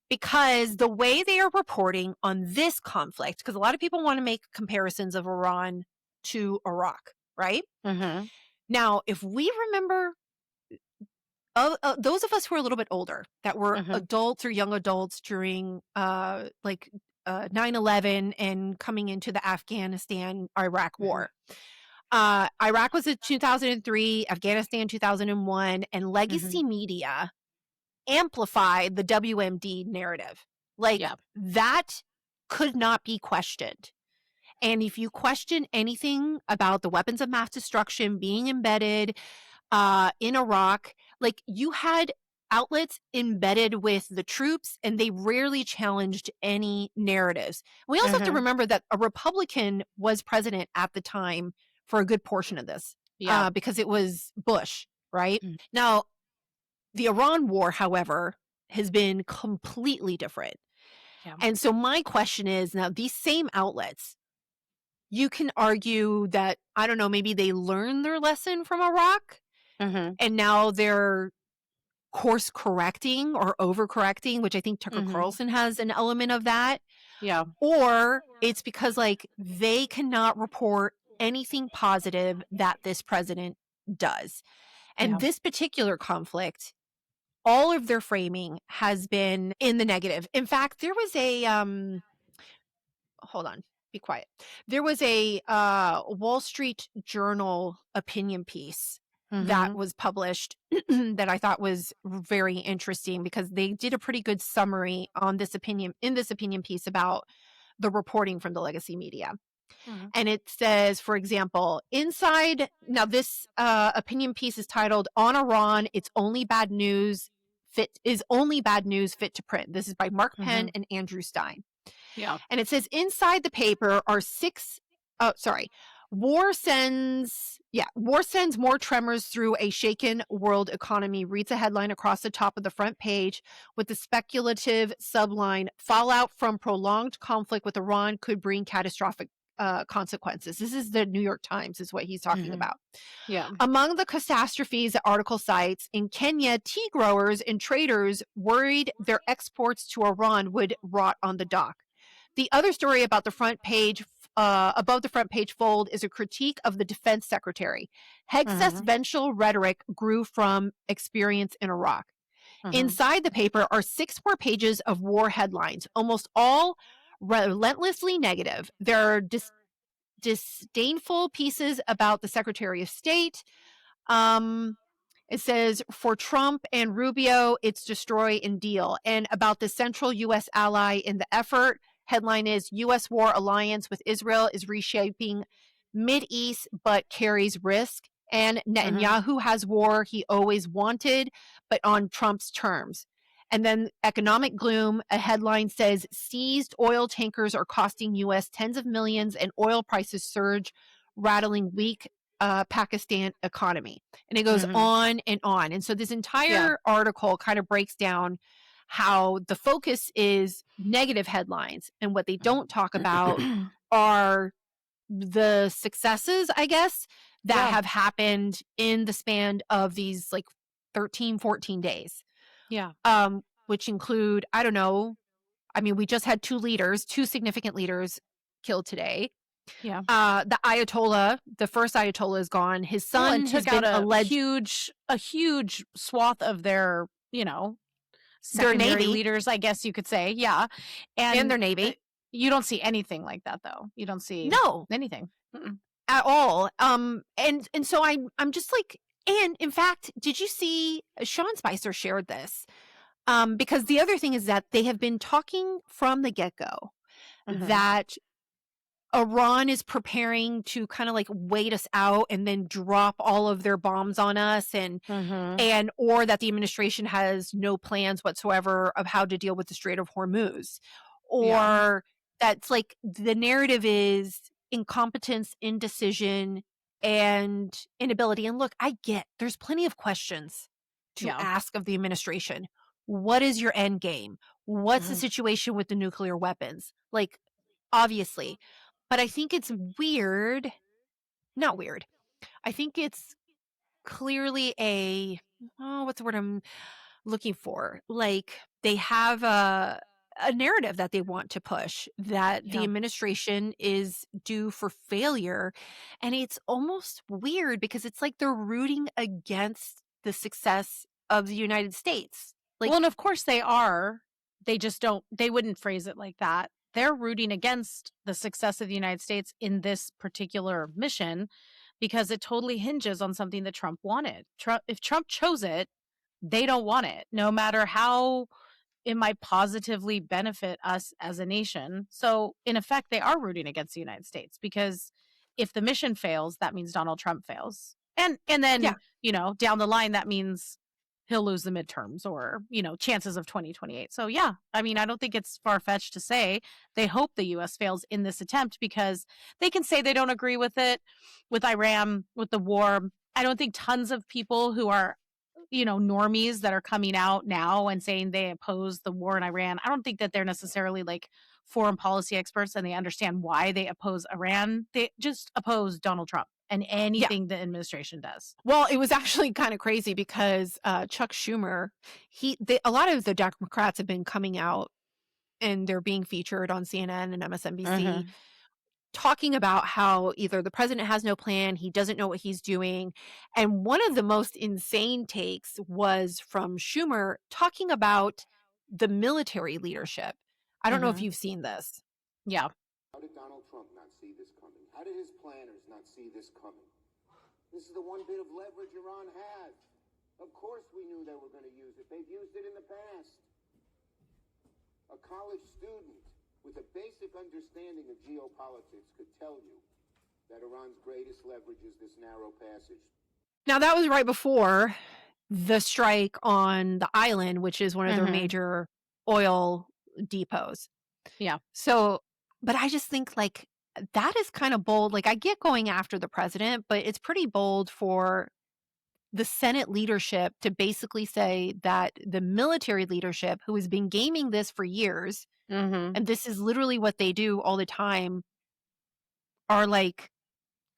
Because the way they are reporting on this conflict, because a lot of people want to make comparisons of Iran to Iraq, right? Now, if we remember, those of us who are a little bit older, that were adults or young adults during 9/11 and coming into the Afghanistan-Iraq war, Iraq was in 2003, Afghanistan 2001, and legacy media amplified the WMD narrative. Like that could not be questioned. And if you question anything about the weapons of mass destruction being embedded in Iraq, like you had outlets embedded with the troops and they rarely challenged any narratives. We also have to remember that a Republican was president at the time for a good portion of this because it was Bush, right? Now, the Iran war, however, has been completely different. And so my question is, now these same outlets, you can argue that, I don't know, maybe they learned their lesson from Iraq and now they're course correcting or overcorrecting, which I think Tucker Carlson has an element of that. Yeah. Or it's because like they cannot report anything positive that this president does. And this particular conflict, all of their framing has been in the negative. In fact, there was a hold on, be quiet. There was a Wall Street Journal opinion piece that was published that I thought was very interesting because they did a pretty good summary on this opinion piece about the reporting from the legacy media. And it says, for example, inside, now this opinion piece is titled "On Iran, It's Only Bad News Fit to Print." This is by Mark Penn and Andrew Stein. Yeah. And it says inside the paper are war sends more tremors through a shaken world economy, reads a headline across the top of the front page with the speculative subline, fallout from prolonged conflict with Iran could bring catastrophic consequences. This is the New York Times is what he's talking about. Yeah. Among the catastrophes the article cites, in Kenya, tea growers and traders worried their exports to Iran would rot on the dock. The other story about the front page, above the front page fold, is a critique of the defense secretary. Existential rhetoric grew from experience in Iraq. Inside the paper are 6 more pages of war headlines, almost all relentlessly negative. There are disdainful pieces about the Secretary of State. It says, for Trump and Rubio, it's destroy and deal. And about the central U.S. ally in the effort, headline is U.S. war alliance with Israel is reshaping Mideast, but carries risk. And Netanyahu has war he always wanted, but on Trump's terms. And then economic gloom, a headline says, seized oil tankers are costing U.S. tens of millions and oil prices surge, rattling weak Pakistan economy. And it goes on and on. And so this entire article kind of breaks down how the focus is negative headlines. And what they don't talk about are the successes, I guess, that have happened in the span of these like 13, 14 days. Yeah. Which include, I don't know, I mean, we just had 2 significant leaders killed today. Yeah. The Ayatollah, the first Ayatollah is gone. His son took has been out alleged a huge swath of their, secondary Navy leaders, I guess you could say. Yeah. and their Navy. You don't see anything like that though. You don't see anything at all. And so I'm just like, and in fact, did you see Sean Spicer shared this? Because the other thing is that they have been talking from the get-go that Iran is preparing to kind of like wait us out and then drop all of their bombs on us and or that the administration has no plans whatsoever of how to deal with the Strait of Hormuz. Or that's like the narrative is incompetence, indecision, and inability. And look, I get there's plenty of questions to ask of the administration. What is your end game? What's the situation with the nuclear weapons? Like, obviously. But I think it's not weird. I think it's clearly what's the word I'm looking for? Like, they have a narrative that they want to push that the administration is due for failure. And it's almost weird because it's like they're rooting against the success of the United States. Like, well, and of course they are. They just they wouldn't phrase it like that. They're rooting against the success of the United States in this particular mission because it totally hinges on something that Trump wanted. If Trump chose it, they don't want it, no matter how it might positively benefit us as a nation. So in effect, they are rooting against the United States, because if the mission fails, that means Donald Trump fails. And then, Yeah. Down the line, that means he'll lose the midterms or, chances of 2028. So yeah, I mean, I don't think it's far-fetched to say they hope the US fails in this attempt, because they can say they don't agree with it, with Iran, with the war. I don't think tons of people who are normies that are coming out now and saying they oppose the war in Iran, I don't think that they're necessarily like foreign policy experts and they understand why they oppose Iran. They just oppose Donald Trump and anything the administration does. Well, it was actually kind of crazy because Chuck Schumer, a lot of the Democrats have been coming out and they're being featured on CNN and MSNBC talking about how either the president has no plan, he doesn't know what he's doing. And one of the most insane takes was from Schumer talking about the military leadership. I don't know if you've seen this. Yeah. How did Donald Trump not see this coming? How did his planners not see this coming? This is the one bit of leverage Iran has. Of course we knew they were going to use it. They've used it in the past. A college student with a basic understanding of geopolitics could tell you that Iran's greatest leverage is this narrow passage. Now, that was right before the strike on the island, which is one of their major oil depots. Yeah. So, but I just think like that is kind of bold. Like I get going after the president, but it's pretty bold for the Senate leadership to basically say that the military leadership, who has been gaming this for years, and this is literally what they do all the time, are like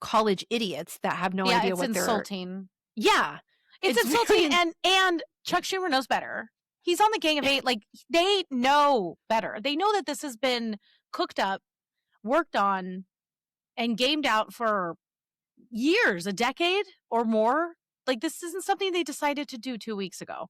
college idiots that have no idea what they're... insulting. Yeah. It's insulting. And Chuck Schumer knows better. He's on the Gang of Eight. Like, they know better. They know that this has been cooked up, worked on, and gamed out for years, a decade or more. Like, this isn't something they decided to do 2 weeks ago.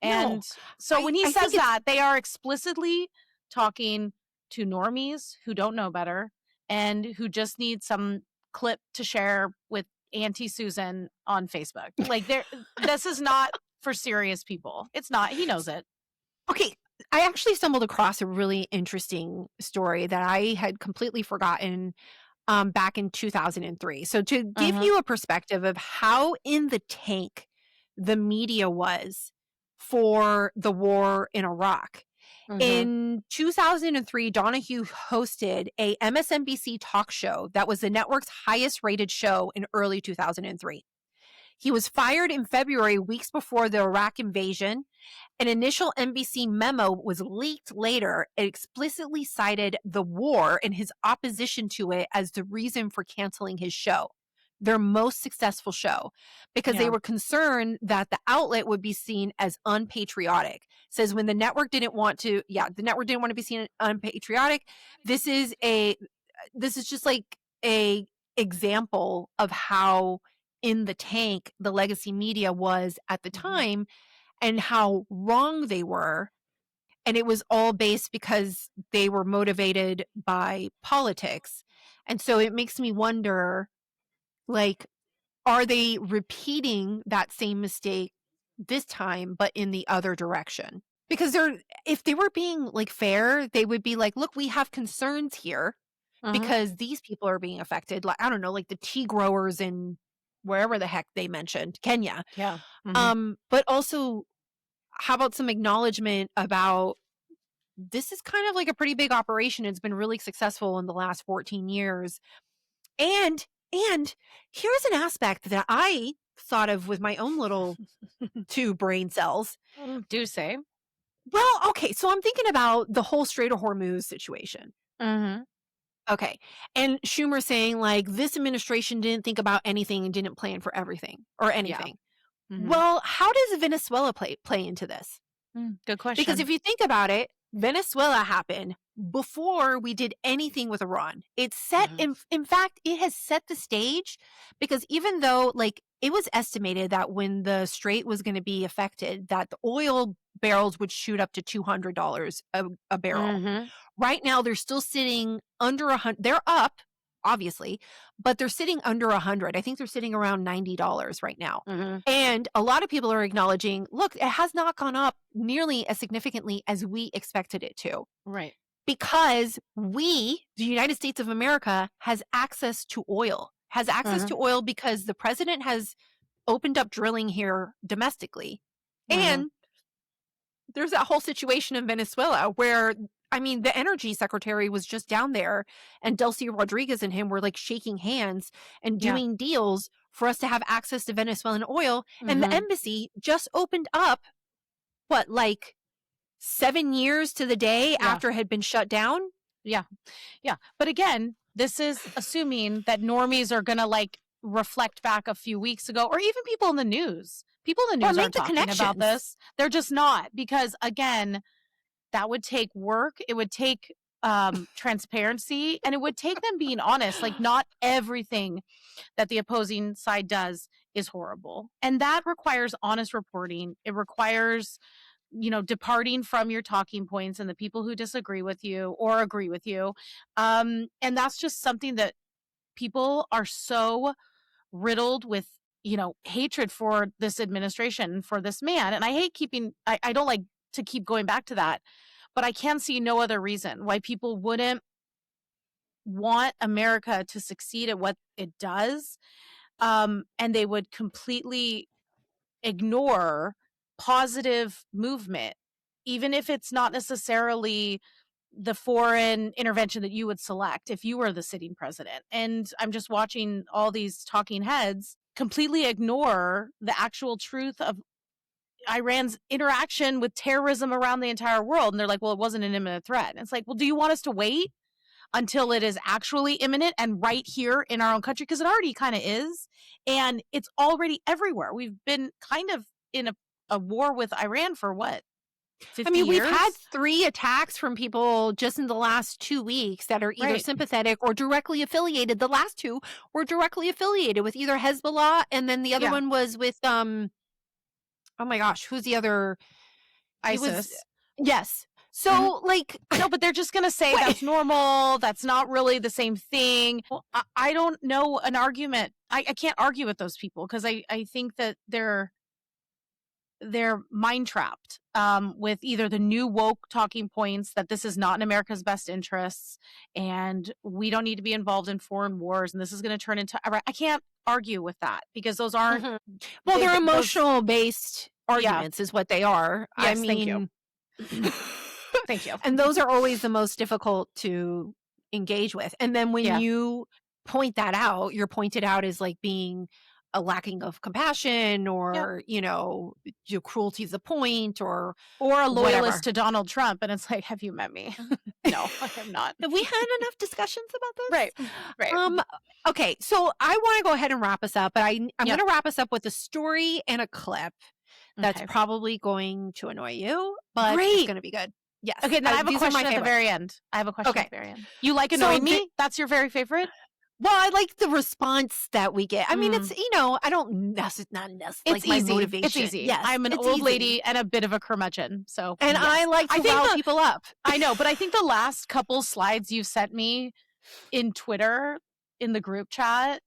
And so when he says that, they are explicitly talking to normies who don't know better and who just need some clip to share with Auntie Susan on Facebook. Like, this is not for serious people. It's not. He knows it. Okay. I actually stumbled across a really interesting story that I had completely forgotten back in 2003. So to give you a perspective of how in the tank the media was for the war in Iraq. In 2003, Donahue hosted a MSNBC talk show that was the network's highest rated show in early 2003. He was fired in February, weeks before the Iraq invasion. An initial NBC memo was leaked later. It explicitly cited the war and his opposition to it as the reason for canceling his show, their most successful show, because they were concerned that the outlet would be seen as unpatriotic. Says when the network didn't want to be seen unpatriotic. This is just like a example of how in the tank the legacy media was at the time and how wrong they were. And it was all based because they were motivated by politics. And so it makes me wonder, like, are they repeating that same mistake this time, but in the other direction? Because if they were being like fair, they would be like, look, we have concerns here because these people are being affected. Like, I don't know, like the tea growers in wherever the heck they mentioned, Kenya. Yeah. But also, how about some acknowledgement about this is kind of like a pretty big operation. It's been really successful in the last 14 years. And here's an aspect that I thought of with my own little 2 brain cells. Do say. Well, okay, so I'm thinking about the whole Strait of Hormuz situation. Okay, and Schumer saying like this administration didn't think about anything and didn't plan for everything or anything. Well, how does Venezuela play into this? Good question. Because if you think about it, Venezuela happened before we did anything with Iran. It set, in fact, it has set the stage, because even though like it was estimated that when the strait was going to be affected, that the oil barrels would shoot up to $200 a barrel. Right now, they're still sitting under 100. They're up, obviously, but they're sitting under $100. I think they're sitting around $90 right now. And a lot of people are acknowledging, look, it has not gone up nearly as significantly as we expected it to. Right. Because we, the United States of America, has access to oil, because the president has opened up drilling here domestically. And there's that whole situation in Venezuela where, I mean, the energy secretary was just down there and Delcy Rodriguez and him were like shaking hands and doing deals for us to have access to Venezuelan oil. And the embassy just opened up, what, like 7 years to the day after it had been shut down? Yeah. But again, this is assuming that normies are going to like reflect back a few weeks ago, or even people in the news. People in the news aren't talking about this. They're just not, because again, that would take work. It would take transparency, and it would take them being honest. Like, not everything that the opposing side does is horrible. And that requires honest reporting. It requires, departing from your talking points and the people who disagree with you or agree with you. And that's just something that people are so riddled with, hatred for this administration, for this man. And I hate I don't like to keep going back to that, but I can see no other reason why people wouldn't want America to succeed at what it does. And they would completely ignore positive movement, even if it's not necessarily the foreign intervention that you would select if you were the sitting president. And I'm just watching all these talking heads completely ignore the actual truth of Iran's interaction with terrorism around the entire world. And they're like, well, it wasn't an imminent threat. And it's like, well, do you want us to wait until it is actually imminent and right here in our own country? Because it already kind of is. And it's already everywhere. We've been kind of in a war with Iran for what? 50 years? We've had 3 attacks from people just in the last 2 weeks that are either sympathetic or directly affiliated. The last 2 were directly affiliated with either Hezbollah, and then the other one was with oh my gosh, who's the other? ISIS. Yes. So no, but they're just going to say that's normal. That's not really the same thing. Well, I don't know an argument. I can't argue with those people because I think that they're mind trapped with either the new woke talking points that this is not in America's best interests and we don't need to be involved in foreign wars and this is going to turn into Iraq. I can't argue with that because those aren't well, they're emotional based arguments is what they are. Yes, thank you. Thank you. And those are always the most difficult to engage with. And then when you point that out, you're pointed out as like being a lacking of compassion or, your cruelty is the point or a loyalist to Donald Trump. And it's like, have you met me? No, I am not. Have we had enough discussions about this? Right. Okay. So I want to go ahead and wrap us up, but I'm going to wrap us up with a story and a clip that's probably going to annoy you, but it's going to be good. Yes. Okay. Then I have a question at the very end. At the very end. You like annoying me? That's your very favorite? Well, I like the response that we get. I mean, it's, I don't necessarily, it's my easy. motivation. It's easy. Yes, I'm an old lady and a bit of a curmudgeon. So, and I like to rile people up. I know, but I think the last couple slides you've sent me in Twitter, in the group chat,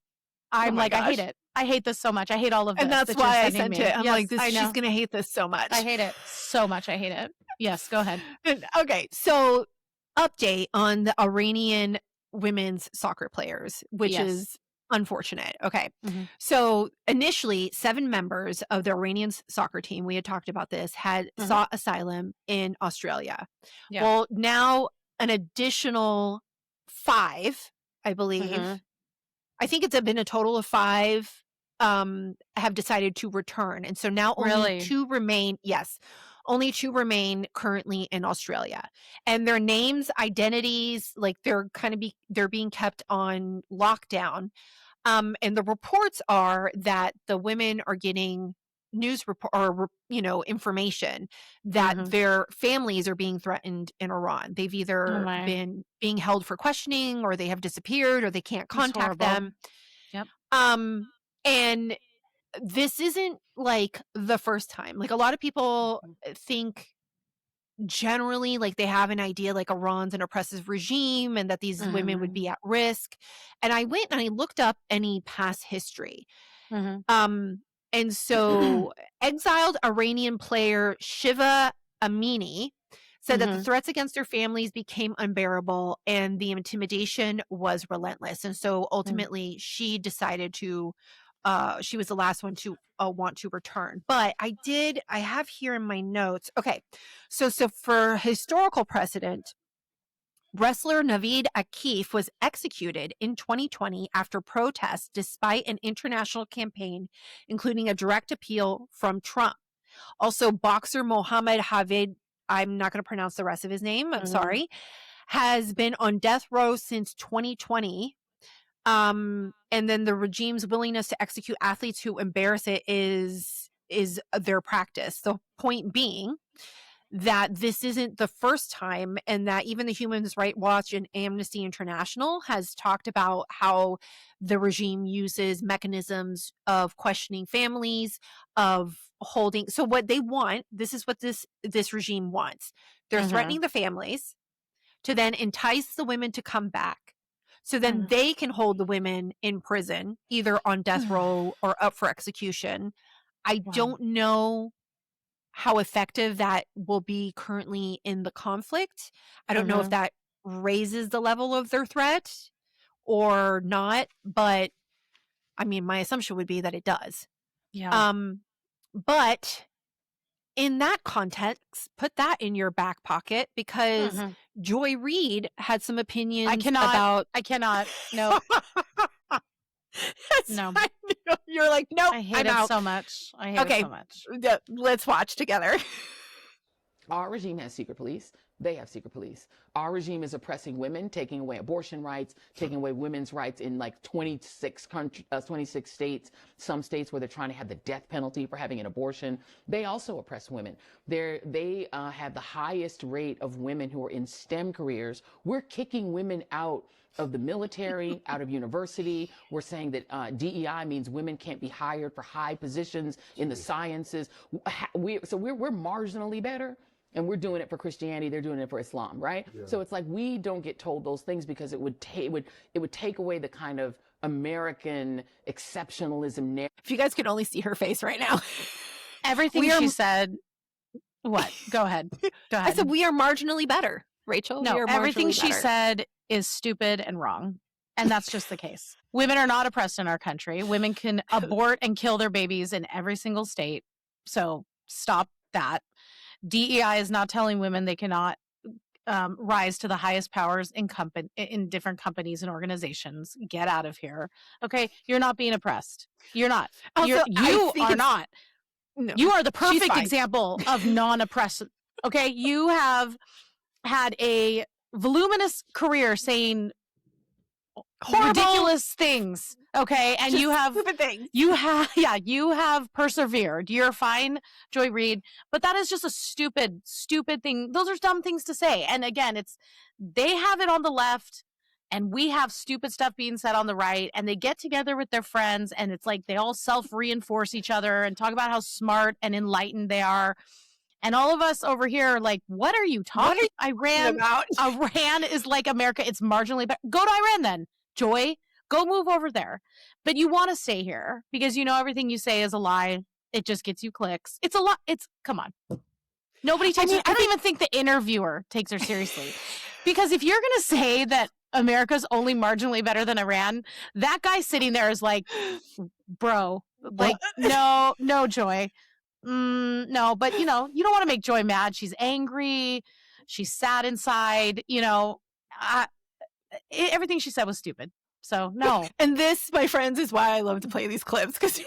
I'm I hate it. I hate this so much. I hate all of this. And that's why I sent it. I'm like, she's going to hate this so much. I hate it so much. I hate it. Yes, go ahead. Okay. So, update on the Iranian women's soccer players, which is unfortunate. Okay. So initially 7 members of the Iranian soccer team, we had talked about this, had sought asylum in Australia. Well, now an additional 5, I believe. I think it's been a total of 5 have decided to return. And so now only 2 remain. Yes. Only 2 remain currently in Australia, and their names, identities, like they're being kept on lockdown. And the reports are that the women are getting news information that their families are being threatened in Iran. They've either been being held for questioning, or they have disappeared, or they can't contact them. Yep. And this isn't like the first time. Like a lot of people think generally, like, they have an idea like Iran's an oppressive regime and that these women would be at risk. And I went and I looked up any past history. And so exiled Iranian player Shiva Amini said that the threats against their families became unbearable and the intimidation was relentless. And so ultimately she decided to, she was the last one to want to return. But I have here in my notes. Okay. So for historical precedent, wrestler Naveed Akif was executed in 2020 after protests despite an international campaign, including a direct appeal from Trump. Also, boxer Mohammed Havid, I'm not going to pronounce the rest of his name, I'm sorry, has been on death row since 2020. And then the regime's willingness to execute athletes who embarrass it is their practice. The point being that this isn't the first time, and that even the Human Rights Watch and Amnesty International has talked about how the regime uses mechanisms of questioning families, of holding. So what they want, this is what this regime wants. They're threatening the families to then entice the women to come back. So then they can hold the women in prison, either on death row or up for execution. I don't know how effective that will be currently in the conflict. I don't know if that raises the level of their threat or not, but I mean, my assumption would be that it does. Yeah. But in that context, put that in your back pocket, because Joy Reid had some opinions I cannot. No. No. You're like, nope. I hate it so much. I hate it so much. Let's watch together. Our regime has secret police. They have secret police. Our regime is oppressing women, taking away abortion rights, taking away women's rights in like 26 states, some states where they're trying to have the death penalty for having an abortion. They also oppress women. They have the highest rate of women who are in STEM careers. We're kicking women out of the military, out of university. We're saying that DEI means women can't be hired for high positions in the sciences. We're marginally better. And we're doing it for Christianity, they're doing it for Islam, right? Yeah. So it's like we don't get told those things because it would take away the kind of American exceptionalism narrative. If you guys could only see her face right now. Everything she said. What? Go ahead. I said we are marginally better, Rachel. No, everything she said is stupid and wrong. And that's just the case. Women are not oppressed in our country. Women can abort and kill their babies in every single state. So stop that. DEI is not telling women they cannot rise to the highest powers in different companies and organizations. Get out of here. Okay, you're not being oppressed. You're not. Also, you are not. No, you are the perfect example of non-oppressive. Okay, you have had a voluminous career saying ridiculous things. Okay, and just you have stupid things. You have persevered. You're fine, Joy Reid, but that is just a stupid thing. Those are dumb things to say. And again, they have it on the left, and we have stupid stuff being said on the right, and they get together with their friends, and it's like they all self-reinforce each other and talk about how smart and enlightened they are. And all of us over here are like, what are you talking about? Iran is like America. It's marginally better. Go to Iran then, Joy. Go move over there. But you want to stay here because you know everything you say is a lie. It just gets you clicks. It's a lot. Come on. Nobody takes her. I don't even think the interviewer takes her seriously. Because if you're going to say that America's only marginally better than Iran, that guy sitting there is like, bro, like, no, Joy. No, but you don't want to make Joy mad. She's angry. She's sad inside. Everything she said was stupid. So no. And this, my friends, is why I love to play these clips, because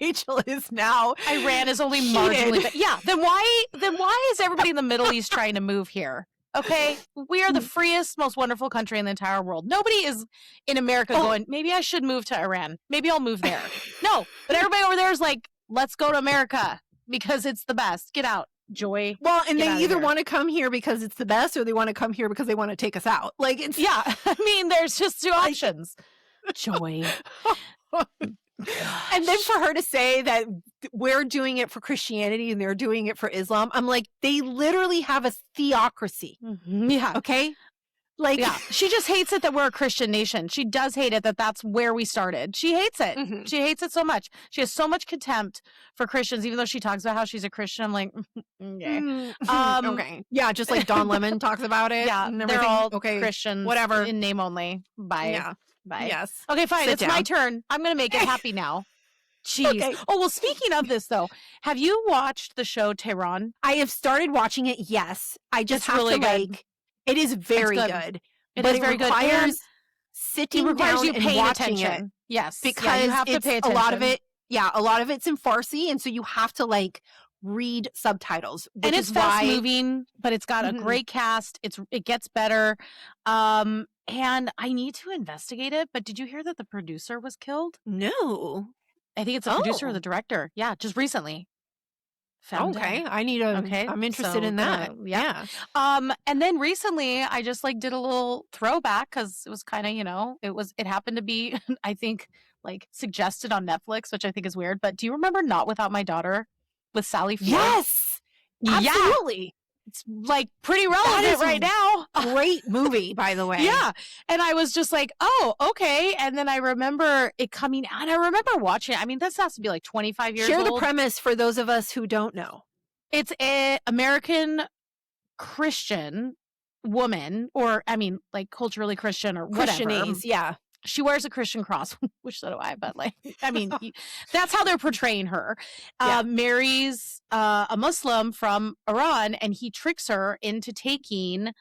Rachel is now Iran is only marginally better. Yeah. Then why is everybody in the Middle East trying to move here? Okay. We are the freest, most wonderful country in the entire world. Nobody is in America going, maybe I should move to Iran. Maybe I'll move there. No. But everybody over there is like, let's go to America because it's the best. Get out, Joy. Well, and they either want to come here because it's the best, or they want to come here because they want to take us out. Like, it's I mean, there's just two options. Joy. And then for her to say that we're doing it for Christianity and they're doing it for Islam, I'm like, they literally have a theocracy. Yeah. Okay. Like, yeah, she just hates it that we're a Christian nation. She does hate it that that's where we started. She hates it. She hates it so much. She has so much contempt for Christians, even though she talks about how she's a Christian. I'm like, okay. Okay. Yeah, just like Don Lemon talks about it. Yeah, and they're all okay, Christians. whatever. In name only. Bye. Yeah. Bye. Yes. Okay, fine. Sit It's down. my turn. I'm going to make it happy now. Jeez. Okay. Oh, well, speaking of this, though, have you watched the show Tehran? I have started watching it. Yes. I just It's have really to good. like, it is very good. good. It but is very good. requires And sitting it requires down you and paying watching attention. it. Yes. Because yeah, you have to it's pay attention. a lot of it. Yeah. A lot of it's in Farsi. And so you have to like read subtitles. And it's fast moving, but it's got a great cast. It gets better. And I need to investigate it. But did you hear that the producer was killed? No. I think it's the producer or the director. Yeah, just recently. Okay. I need a, okay. I'm interested in that. Yeah. And then recently I just like did a little throwback because it was kind of, it happened to be, I think, like suggested on Netflix, which I think is weird. But do you remember Not Without My Daughter with Sally Field? Yes. Absolutely. It's like pretty relevant right now. Great movie, by the way. Yeah. And I was just like, oh, okay. And then I remember it coming out. And I remember watching it. I mean, this has to be like 25 years Share old. the premise for those of us who don't know. It's an American Christian woman, or I mean, like culturally Christian or whatever. Christianese, yeah. She wears a Christian cross, which so do I, but like, I mean, that's how they're portraying her. Marries a Muslim from Iran, and he tricks her into taking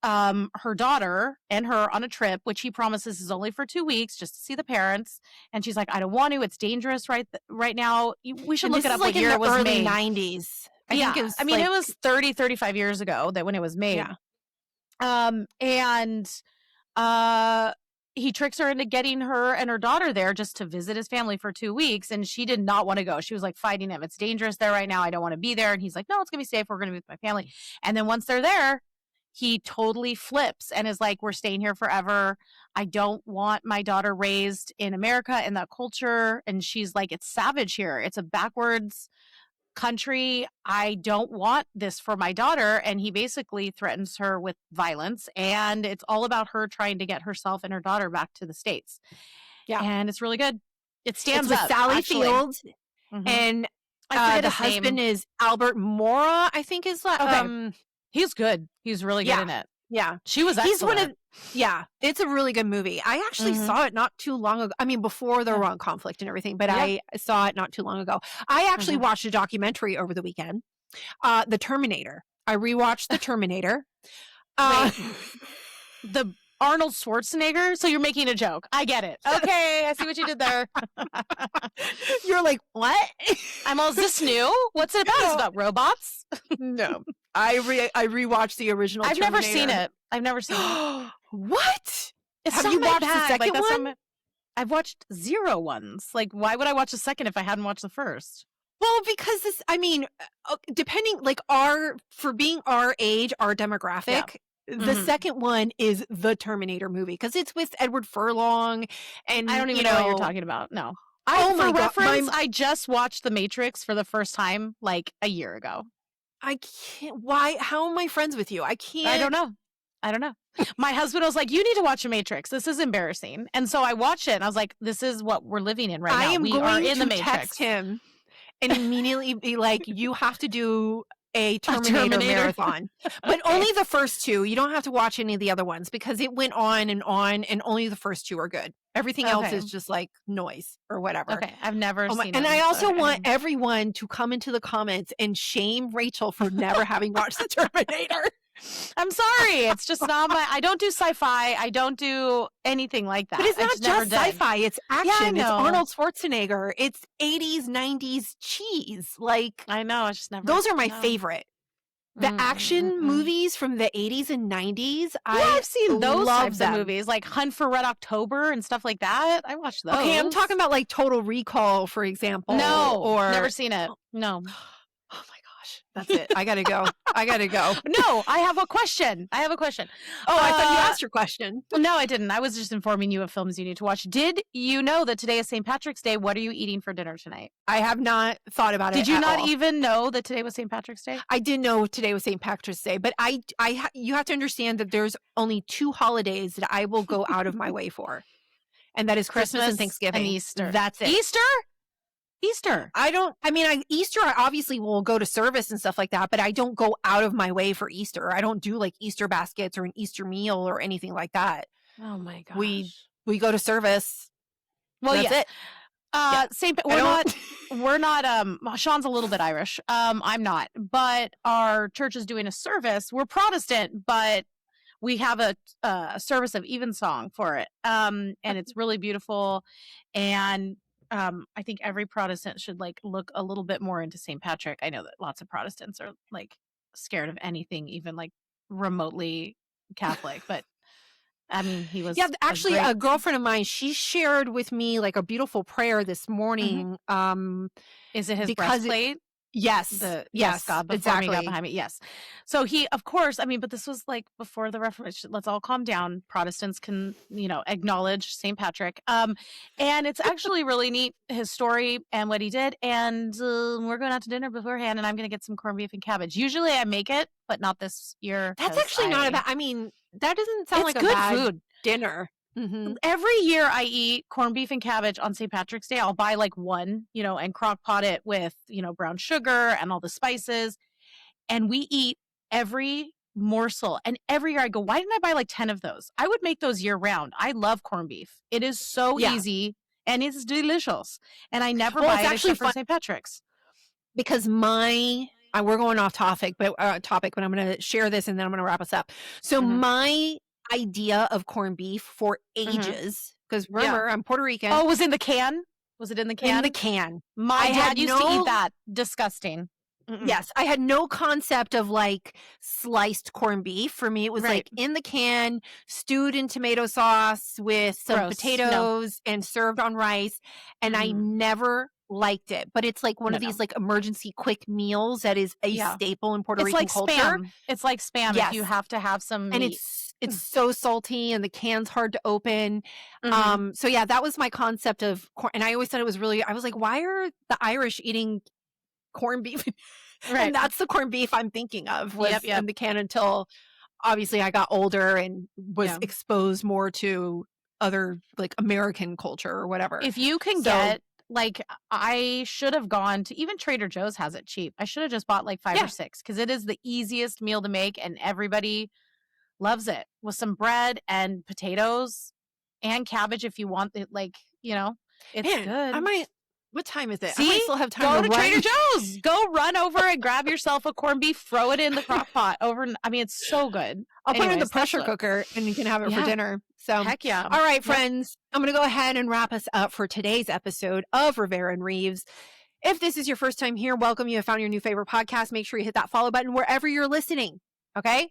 her daughter and her on a trip, which he promises is only for 2 weeks, just to see the parents. And she's like, I don't want to. It's dangerous right now. We should look it up like what year in it was early made. 90s. I think it was, it was 30, 35 years ago that when it was made. Yeah. He tricks her into getting her and her daughter there just to visit his family for 2 weeks. And she did not want to go. She was like fighting him. It's dangerous there right now. I don't want to be there. And he's like, no, it's going to be safe. We're going to be with my family. And then once they're there, he totally flips and is like, we're staying here forever. I don't want my daughter raised in America and that culture. And she's like, it's savage here. It's a backwards country. I don't want this for my daughter. And he basically threatens her with violence. And it's all about her trying to get herself and her daughter back to the States. Yeah. And it's really good. It stands with up. Sally actually. Field. And the husband is Albert Mora, I think is he's good. He's really good in it. Yeah. She was excellent. It's a really good movie. I actually saw it not too long ago. I mean, before the Iran conflict and everything, but I saw it not too long ago. I actually watched a documentary over the weekend, The Terminator. I rewatched The Terminator. The Arnold Schwarzenegger? So you're making a joke. I get it. Okay, I see what you did there. You're like, what? I'm all, is this new? What's it about? It's about robots? No. I rewatched the original I've Terminator. never seen it. I've never seen it. What? It's Have you watched the second one? I've watched 0 ones. Like, why would I watch the second if I hadn't watched the first? Well, because this, I mean, depending, like, for being our age, our demographic, the second one is the Terminator movie because it's with Edward Furlong, and I don't even know what you're talking about. No. For reference, I just watched The Matrix for the first time like a year ago. I can't. Why? How am I friends with you? I can't. I don't know. My husband was like, you need to watch The Matrix. This is embarrassing. And so I watched it and I was like, this is what we're living in right now. I am we going are in to The Matrix. text him and immediately be like, you have to do a Terminator marathon. But only the first 2. You don't have to watch any of the other ones because it went on, and only the first 2 are good. Everything else is just like noise or whatever. Okay, I've never seen it. And I also want everyone to come into the comments and shame Rachel for never having watched the Terminator. I'm sorry. It's just not I don't do sci-fi. I don't do anything like that. But it's not just sci-fi. It's action. Yeah, it's Arnold Schwarzenegger. It's 80s, 90s cheese. Like, I know. It's just never. Those are my favorite. The action movies from the 80s and 90s. I've seen those types of movies, like Hunt for Red October and stuff like that. I watched those. Okay, I'm talking about like Total Recall, for example. No, never seen it. No. Oh my gosh, that's it. I gotta go. No, I have a question. Oh, I thought you asked your question. No, I didn't. I was just informing you of films you need to watch. Did you know that today is St. Patrick's Day? What are you eating for dinner tonight? I have not thought about it. Did you not all. even know that today was St. Patrick's Day? I didn't know today was St. Patrick's Day, but you have to understand that there's only 2 holidays that I will go out of my way for, and that is Christmas and Thanksgiving and Easter. That's it. Easter. Easter I obviously will go to service and stuff like that, but I don't go out of my way for Easter. I don't do like Easter baskets or an Easter meal or anything like that. Oh my gosh. We go to service. Well, that's it. We're not Sean's a little bit Irish. I'm not, but our church is doing a service. We're Protestant, but we have a service of evensong for it. And it's really beautiful. And I think every Protestant should like look a little bit more into St. Patrick. I know that lots of Protestants are like scared of anything, even like remotely Catholic, but I mean, he was. Yeah, actually, a girlfriend of mine, she shared with me like a beautiful prayer this morning. Is it his breastplate? Yes. Yes, God, before me, God exactly. behind me. Yes. So he, of course, I mean, but this was like before the Reformation. Let's all calm down. Protestants can, acknowledge St. Patrick. And it's actually really neat, his story and what he did. And we're going out to dinner beforehand, and I'm going to get some corned beef and cabbage. Usually I make it, but not this year. That's actually not a bad, that doesn't sound like a good bad food. dinner. Mm-hmm. Every year I eat corned beef and cabbage on St. Patrick's Day. I'll buy like one, and crock pot it with, brown sugar and all the spices. And we eat every morsel. And every year I go, why didn't I buy like 10 of those? I would make those year round. I love corned beef. It is so easy and it's delicious. And I never buy it except for St. Patrick's. Because we're going off topic, but I'm going to share this and then I'm going to wrap us up. So my idea of corned beef for ages, because remember, I'm Puerto Rican. Oh, was in the can? Was it in the can? In the can. My dad used to eat that. Disgusting. Yes, I had no concept of like sliced corned beef. For me, it was like in the can, stewed in tomato sauce with some potatoes and served on rice. And I never liked it, but it's like one of these like emergency quick meals that is a staple in Puerto Rican culture. Spam. It's like spam. Yes. If you have to have some meat. And it's so salty and the can's hard to open. So yeah, that was my concept of corn. And I always thought it was I was like, why are the Irish eating corned beef? And that's the corned beef I'm thinking of was in the can until obviously I got older and was exposed more to other like American culture or whatever. If you can get like, I should have gone to, even Trader Joe's has it cheap. I should have just bought like 5 or 6 because it is the easiest meal to make and everybody loves it with some bread and potatoes and cabbage if you want it. Like, it's good. What time is it? See? I might still have time to Trader Joe's. Go run over and grab yourself a corned beef, throw it in the crock pot it's so good. I'll put it in the pressure cooker and you can have it for dinner. So heck yeah. All right, friends. I'm going to go ahead and wrap us up for today's episode of Rivera and Reeves. If this is your first time here, welcome. You have found your new favorite podcast. Make sure you hit that follow button wherever you're listening. Okay.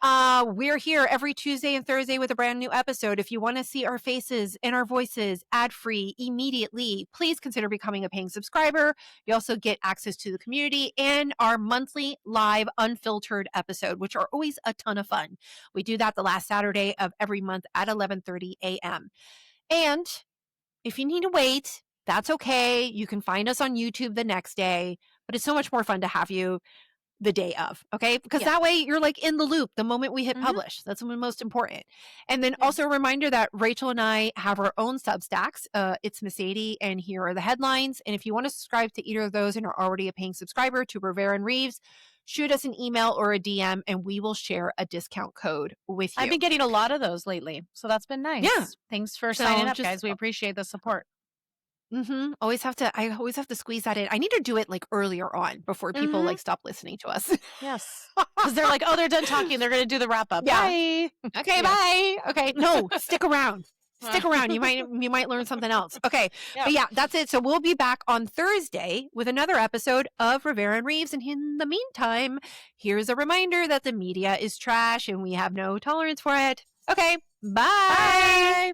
We're here every Tuesday and Thursday with a brand new episode. If you want to see our faces and our voices ad-free immediately, please consider becoming a paying subscriber. You also get access to the community and our monthly live unfiltered episode, which are always a ton of fun. We do that the last Saturday of every month at 11:30 a.m. And if you need to wait, that's okay. You can find us on YouTube the next day, but it's so much more fun to have you the day of, okay? Because that way you're like in the loop the moment we hit publish. That's the most important. And then also a reminder that Rachel and I have our own Substacks. It's Mercedes and Here Are the Headlines. And if you want to subscribe to either of those and are already a paying subscriber to Rivera and Reeves, shoot us an email or a DM and we will share a discount code with you. I've been getting a lot of those lately, so that's been nice. Yeah. Thanks for signing up, guys. We appreciate the support. I always have to squeeze that in. I need to do it like earlier on before people like stop listening to us. Yes. Because they're like, oh, they're done talking. They're going to do the wrap up. Yeah. Bye. Okay. Bye. Okay. No, stick around. Stick around. You might learn something else. Okay. But yeah, that's it. So we'll be back on Thursday with another episode of Rivera and Reeves. And in the meantime, here's a reminder that the media is trash and we have no tolerance for it. Okay. Bye.